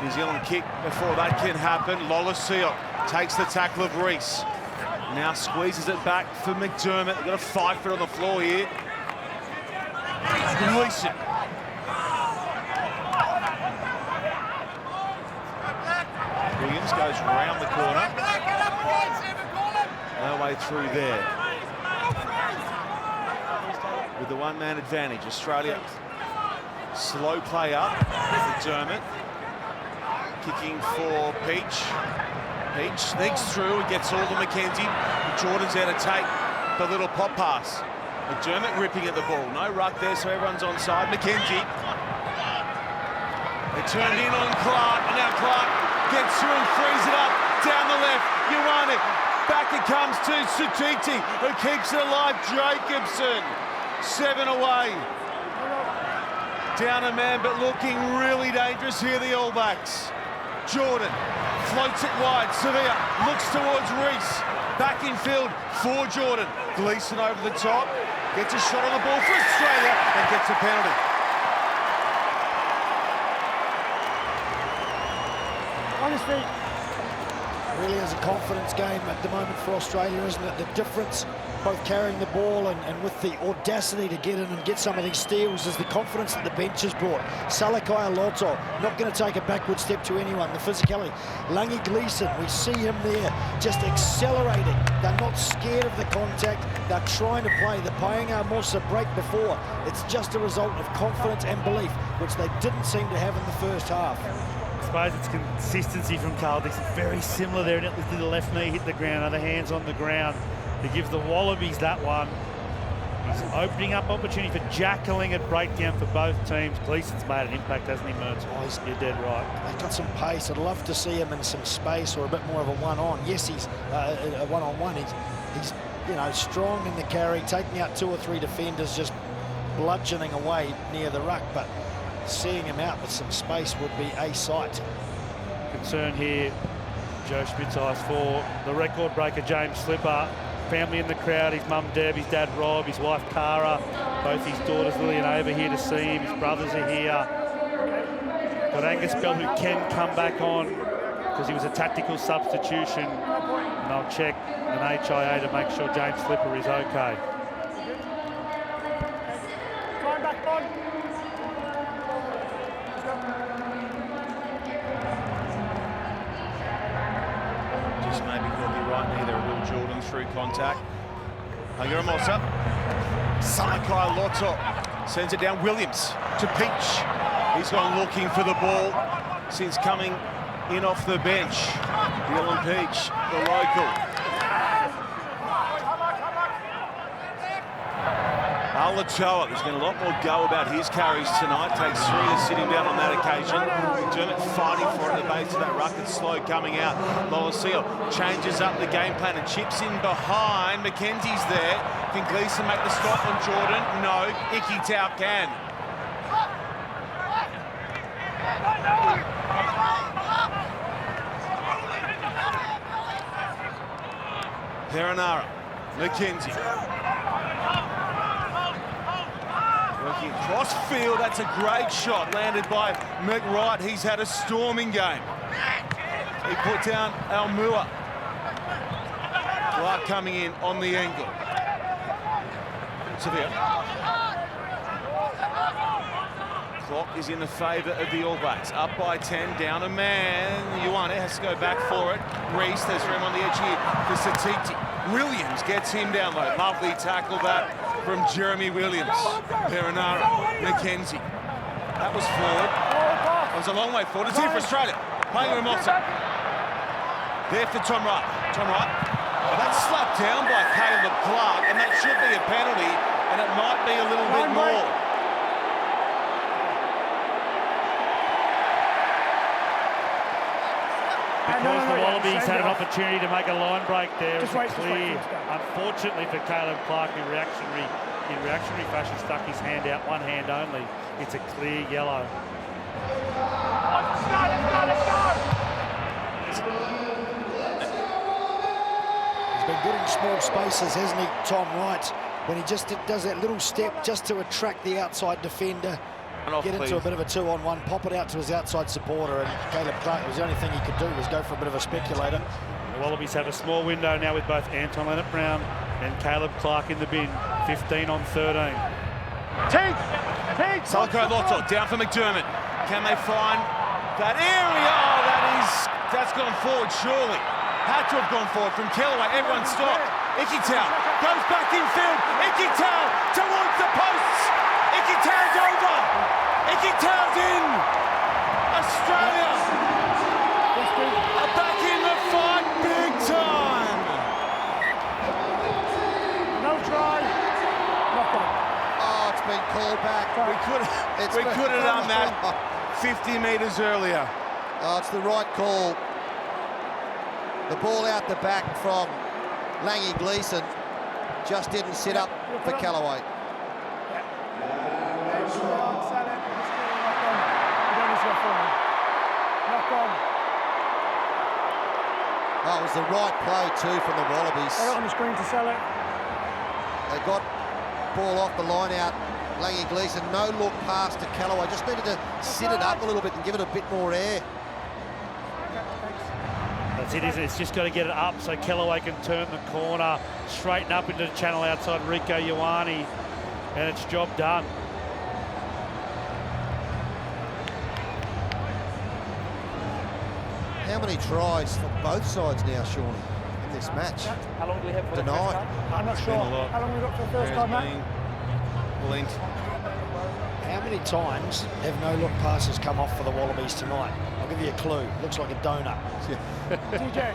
New Zealand kick before that can happen. Bledisloe takes the tackle of Reese. Now squeezes it back for McDermott. They've got a 5 foot on the floor here. Gleeson. Williams goes round the corner. No way through there. With the one-man advantage, Australia slow play up. McDermott kicking for Peach. Peach sneaks through and gets all to McKenzie. Jordan's there to take the little pop pass. McDermott ripping at the ball. No ruck there, so everyone's onside. McKenzie. They turned in on Clark, and now Clark gets through and frees it up. Down the left, you want it. Back it comes to Sutiti, who keeps it alive. Jacobson, 7 away. Down a man, but looking really dangerous here, the All Blacks. Jordan floats it wide. Sevilla looks towards Reese. Back in field for Jordan. Gleeson over the top. Gets a shot on the ball for Australia and gets a penalty. Honestly, really is a confidence game at the moment for Australia, isn't it? The difference, both carrying the ball and with the audacity to get in and get some of these steals, is the confidence that the bench has brought. Salakai Loto, not going to take a backward step to anyone. The physicality. Langi Gleeson, we see him there just accelerating. They're not scared of the contact. They're trying to play. The Paenga Mosa break before. It's just a result of confidence and belief, which they didn't seem to have in the first half. I suppose it's consistency from Carl Dixon. Very similar there. Did the left knee hit the ground, other hands on the ground. He gives the Wallabies that one. He's opening up opportunity for Jackling at breakdown for both teams. Gleeson's made an impact, hasn't he, Mertz? Oh, you're dead right. They've got some pace. I'd love to see him in some space or a bit more of a one-on. Yes, he's a one-on-one. He's strong in the carry, taking out 2 or 3 defenders, just bludgeoning away near the ruck. But seeing him out with some space would be a sight. Concern here, Joe Spitzeyes, for the record breaker James Slipper. Family in the crowd, his mum Deb, his dad Rob, his wife Cara, both his daughters Lily and Ava here to see him. His brothers are here. Got Angus Bell, who can come back on because he was a tactical substitution, and they'll check an HIA to make sure James Slipper is okay. Jordan through contact. Hangiramosa. Salakai Loto sends it down. Williams to Peach. He's gone looking for the ball since coming in off the bench. Dylan Peach, the local. Alatoa, there's been a lot more go about his carries tonight. Takes 3 to sit him down on that occasion. McDermott fighting for it at the base of that ruck. It's slow coming out. Bledisloe changes up the game plan and chips in behind. McKenzie's there. Can Gleeson make the stop on Jordan? No. Icky Tau can. Perenara. McKenzie. Working cross field, that's a great shot landed by McWright. He's had a storming game. He put down Almua. Clark coming in on the angle. Sevilla. Clock is in the favour of the All Blacks. Up by 10, down a man. Ioane has to go back for it. Reese, there's room on the edge here for Satiti. Williams gets him down low. Lovely tackle that from Jeremy Williams. Perenara, McKenzie. That was forward. It was a long way forward. It's here for Australia. Hangiramosa. There for Tom Wright. Tom Wright. Well, that's slapped down by Caleb Clark, and that should be a penalty, and it might be a little bit more. Because the Wallabies had an opportunity to make a line break there. It's clear. Unfortunately for Caleb Clark, in reactionary fashion, stuck his hand out, one hand only. It's a clear yellow. He's been good in small spaces, hasn't he, Tom Wright? when he just does that little step just to attract the outside defender, get into a bit of a 2-on-1, pop it out to his outside supporter, and Caleb Clark, it was the only thing he could do was go for a bit of a speculator. The Wallabies have a small window now with both Anton Leonard-Brown and Caleb Clark in the bin. 15 on 13. Salako Loto down for McDermott. Can they find that area? Oh, that's gone forward, surely. Had to have gone forward from Kellaway. Everyone stopped. Ikitau goes back in field. Ikitau towards the posts. Ikitau's over. Ikitau's in. Australia are back in the fight big time. No try. Oh, it's been called back. We could have done that 50 metres earlier. Oh, it's the right call. The ball out the back from Langy Gleeson just didn't sit up for Callaway. Oh, it was the right play too from the Wallabies. Got it on the screen to sell it. They got ball off the line out. Langy Gleeson, no look pass to Callaway. Just needed to sit it up a little bit and give it a bit more air. That's it, isn't it? It's just got to get it up so Kellaway can turn the corner, straighten up into the channel outside Rieko Ioane, and it's job done. How many tries for both sides now, Shawnee, in this match? How long do we have for Denied. the first half? I'm not sure. How long we got for the first time, Matt? How many times have no-look passes come off for the Wallabies tonight? I'll give you a clue. Looks like a donut. TJ.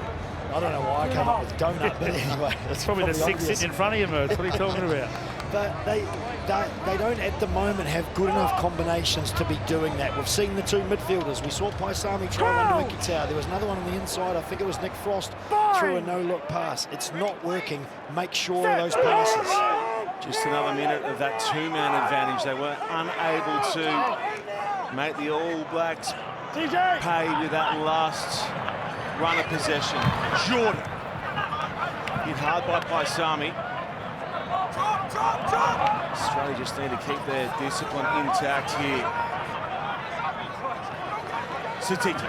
I don't know why I came up with donut, but anyway. That's probably the six obvious. sitting in front of you, Mertz. What are you talking about? But they don't at the moment have good enough combinations to be doing that. We've seen the two midfielders. We saw Paisami try one to Ikitau. There was another one on the inside. I think it was Nick Frost threw a no-look pass. It's not working. Make sure of those passes. Just another minute of that two-man advantage. They were unable to make the All Blacks pay with that last run of possession. Jordan hit hard by Paisami. Australia just need to keep their discipline intact here. Satiki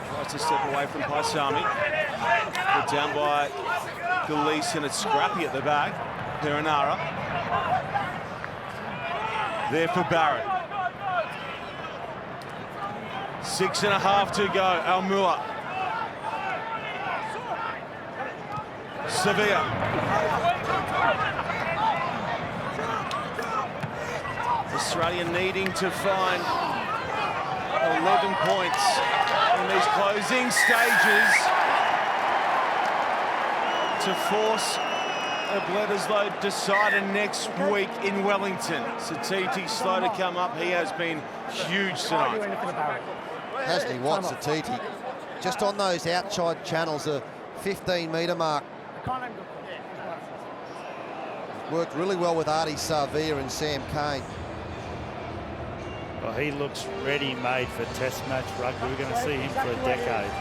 tries to step away from Paisami. Put down by Gleeson. It's scrappy at the back. Perenara. There for Barrett. 6.5 to go. Almua. Sevilla. Australia needing to find 11 points in these closing stages to force a Bledisloe decider next week in Wellington. Satiti slow to come up. He has been huge tonight. Hasn't he, what, Satiti? Just on those outside channels, a 15-metre mark. Worked really well with Artie Savia and Sam Cane. Well, he looks ready-made for Test match rugby. We're going to see him for a decade.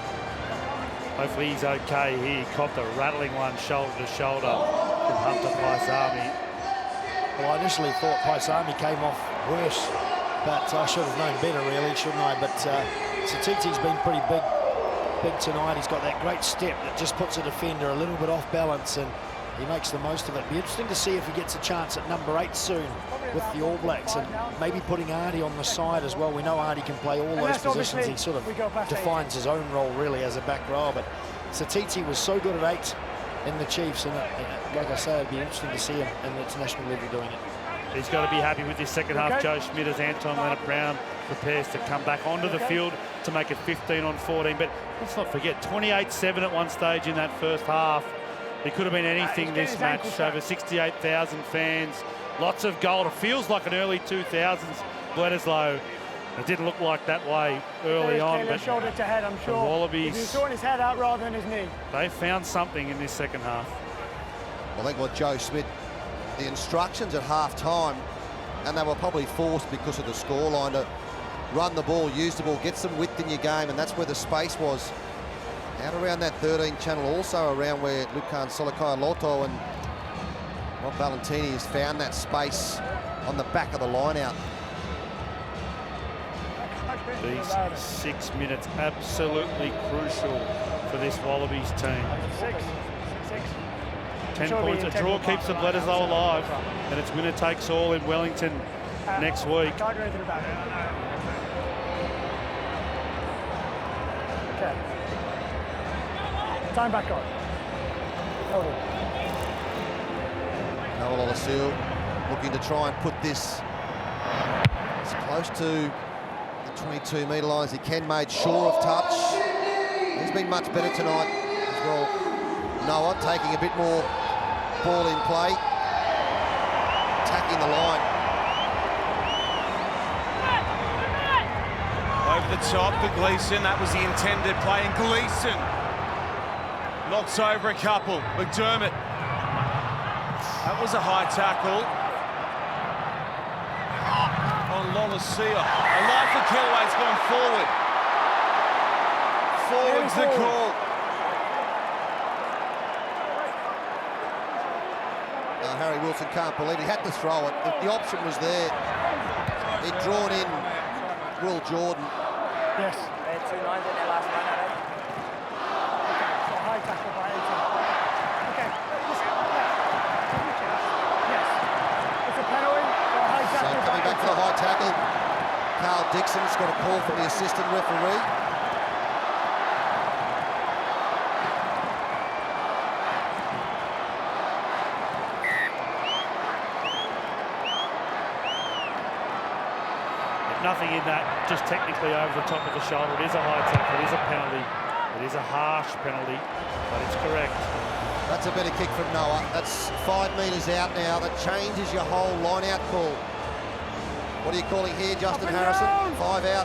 Hopefully he's okay here. He copped a rattling one shoulder to shoulder from Hunter Paisami. Well, I initially thought Paisami came off worse, but I should have known better, really, shouldn't I? But Satiti's been pretty big tonight. He's got that great step that just puts a defender a little bit off balance, and he makes the most of it. Be interesting to see if he gets a chance at number 8 soon with the All Blacks, and maybe putting Artie on the side as well. We know Artie can play all those positions. He sort of defines his own role really as a back rower, but Satiti was so good at 8 in the Chiefs, and like I say, it'd be interesting to see him in the international level doing it. He's got to be happy with this second half, Joe Schmidt, as Anton Leonard-Brown prepares to come back onto the field to make it 15 on 14. But let's not forget, 28-7 at one stage in that first half. It could have been anything this match. Over 68,000 fans, lots of gold. It feels like an early 2000s Bledisloe. It didn't look like that way early on, but shoulder to head, I'm sure. The Wallabies, he's sorting his head out rather than his knee. They found something in this second half. I think what Joe Schmidt, the instructions at half-time, and they were probably forced because of the scoreline to run the ball, use the ball, get some width in your game, and that's where the space was. Out around that 13 channel, also around where Lukan Salakai Loto and Rob Valentini has found that space on the back of the line out. These 6 minutes absolutely crucial for this Wallabies team. 10 points. A draw keeps the Bledisloe alive, and it's winner takes all in Wellington next week. Can't do anything about it. Okay. Time back on. Hold it. Noah Lolasil looking to try and put this as close to the 22-metre line as he can, made sure of touch. He's been much better tonight as well. Noah taking a bit more ball in play, attacking the line. Over the top for Gleeson, that was the intended play, and Gleeson knocks over a couple. McDermott, that was a high tackle on Lolasia. A line for Kellaway's gone forward. Forward's the call. Harry Wilson can't believe he had to throw it. The option was there. He'd drawn in Will Jordan. Yes. They had 2 9s in their last run at it. So high tackle by 18. Okay. Yes. It's a penalty for a high So tackle. coming back for the high tackle. Carl Dixon's got a call from the assistant referee. Nothing in that, just technically over the top of the shoulder. It is a high tackle, it is a penalty. It is a harsh penalty, but it's correct. That's a better kick from Noah. That's 5 metres out now. That changes your whole line-out call. What are you calling here, Justin Harrison? 5 out.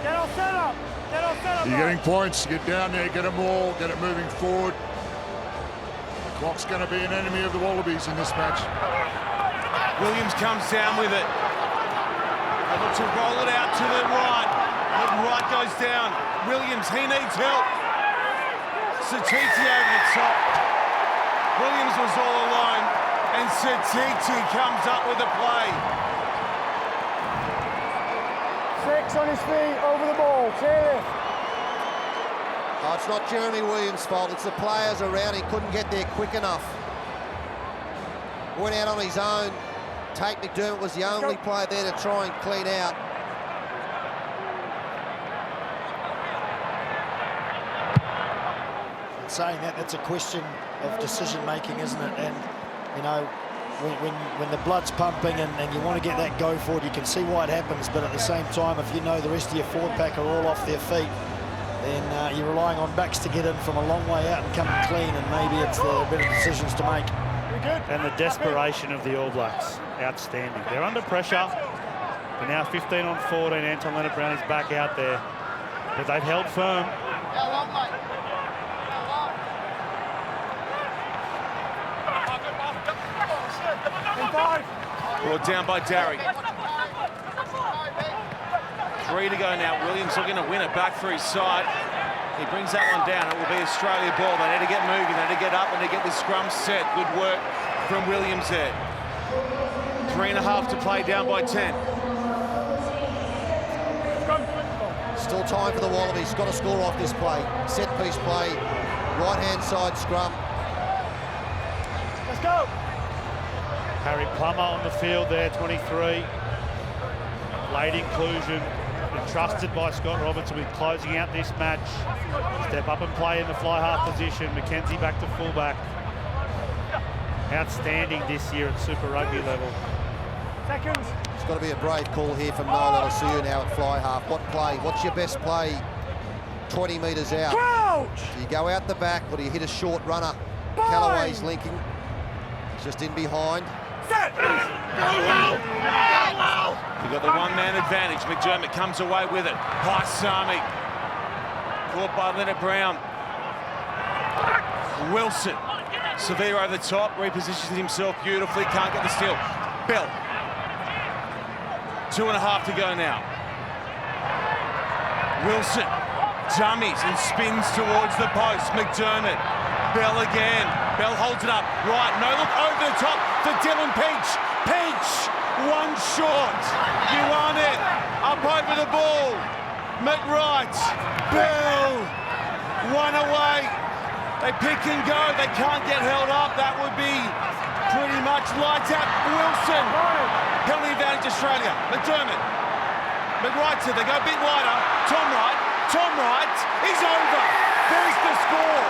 Get off set up. Get off set up. You're getting points. Get down there, get them all, get it moving forward. The clock's going to be an enemy of the Wallabies in this match. Williams comes down with it. They look to roll it out to the right. The right goes down. Williams, he needs help. Satiti over the top. Williams was all alone, and Satiti comes up with the play. 6 on his feet, over the ball, clear. Oh, it's not Jeremy Williams' fault. It's the players around. He couldn't get there quick enough. Went out on his own. Tate McDermott was the only player there to try and clean out. Saying that, that's a question of decision-making, isn't it? And, you know, when the blood's pumping and you want to get that go forward, you can see why it happens, but at the same time, if you know the rest of your forward pack are all off their feet, then you're relying on backs to get in from a long way out and come in clean, and maybe it's the better decisions to make. And the desperation of the All Blacks, outstanding. They're under pressure. They're now 15 on 14. Anton Leonard-Brown is back out there, but they've held firm. Brought down by Darry. 3 to go now. Williams looking to win it back for his side. He brings that one down. It will be Australia ball. They need to get moving. They need to get up and they get the scrum set. Good work from Williams there. 3.5 to play, down by 10. Still time for the Wallabies. Got to score off this play. Set piece play. Right-hand side scrum. Let's go. Harry Plummer on the field there, 23. Late inclusion, entrusted by Scott Robertson with closing out this match. Step up and play in the fly half position. Mackenzie back to fullback. Outstanding this year at Super Rugby level. Seconds. It's got to be a brave call here from Noel Lolasia now at fly half. What play? What's your best play? 20 metres out. Crouch! Do you go out the back or do you hit a short runner? Bye. Callaway's linking. He's just in behind. Set! You've got the one-man advantage. McDermott comes away with it. Paisami. Caught by Leonard Brown. Wilson. Severe over the top. Repositions himself beautifully. Can't get the steal. Bell. 2.5 to go now. Wilson dummies and spins towards the post. McDermott Bell again. Bell holds it up. Right, no look over the top for Dylan Peach. Peach, one short. You want it. Up over the ball. McWright. Bell. One away. They pick and go. They can't get held up. That would be pretty much lights out. Wilson. Penalty advantage Australia. McDermott. McWright said they go a bit wider. Tom Wright. Tom Wright is over. There's the score.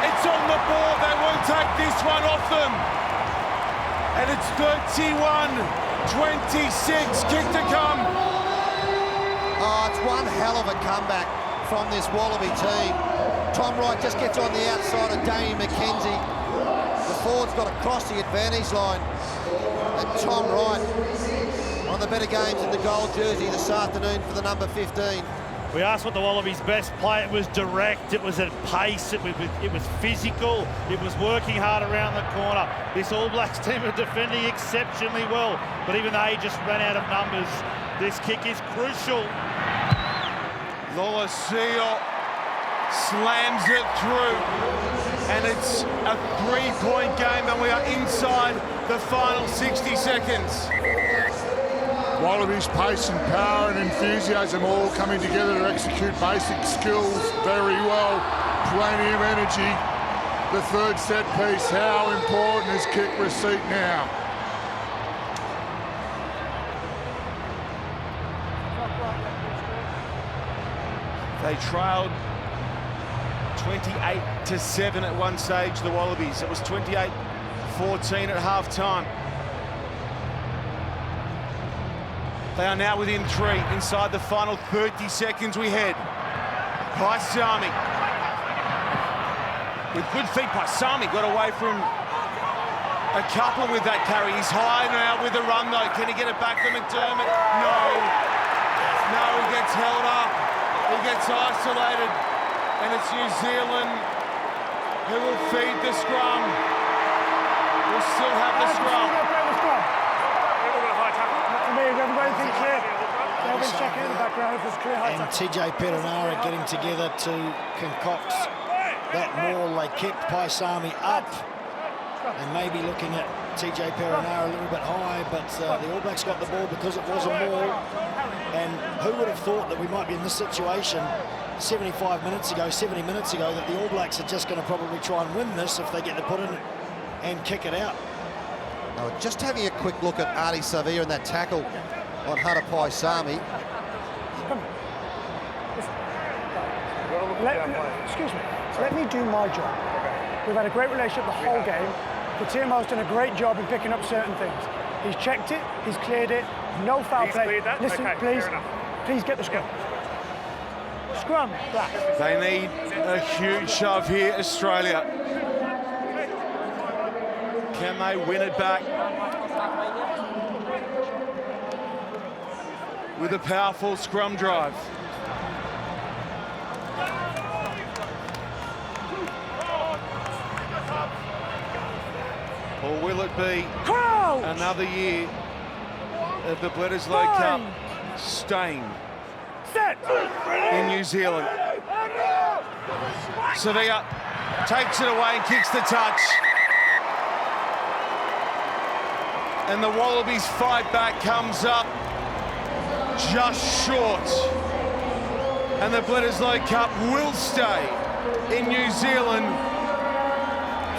It's on the board. They won't take this one off them. And it's 31-26. Kick to come. Oh, it's one hell of a comeback from this Wallaby team. Tom Wright just gets on the outside of Damien McKenzie. The forward's got to cross the advantage line. And Tom Wright, one of the better games in the gold jersey this afternoon for the number 15. We asked what the Wallabies' best play. It was direct, it was at pace, it was physical, it was working hard around the corner. This All Blacks team are defending exceptionally well, but even they just ran out of numbers. This kick is crucial. Lolosio slams it through, and it's a 3-point game, and we are inside the final 60 seconds. Wallabies' pace and power and enthusiasm all coming together to execute basic skills very well. Plenty of energy. The third set piece, how important is kick receipt now? They trailed 28-7 at one stage, the Wallabies. It was 28-14 at half-time. They are now within 3. Inside the final 30 seconds we head. Paisami. With good feet, Paisami got away from a couple with that carry. He's high now with the run, though. Can he get it back to McDermott? No. No, he gets held up. He gets isolated. And it's New Zealand who will feed the scrum. We'll still have the scrum. Everybody think clear. They'll be checking in the background if it's clear high And TJ Perenara getting together to concoct that maul. They kept Paisami up and maybe looking at TJ Perenara a little bit high, but the All Blacks got the ball because it was a maul. And who would have thought that we might be in this situation 75 minutes ago, 70 minutes ago, that the All Blacks are just going to probably try and win this if they get the put in and kick it out. Just having a quick look at Artie Savia and that tackle on Hunter Paisami. Excuse me. Let me do my job. We've had a great relationship the whole game. The TMO's done a great job in picking up certain things. He's checked it, he's cleared it, no foul play. Listen, okay, please get the scrum. Scrum, Black. They need a huge shove here, Australia. Can they win it back? With a powerful scrum drive. Or will it be another year of the Bledisloe Cup stain in New Zealand? Sevilla takes it away and kicks the touch. And the Wallabies fight back comes up just short. And the Bledisloe Cup will stay in New Zealand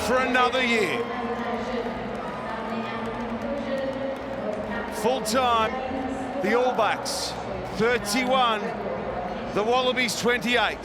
for another year. Full time, the All Blacks 31, the Wallabies 28.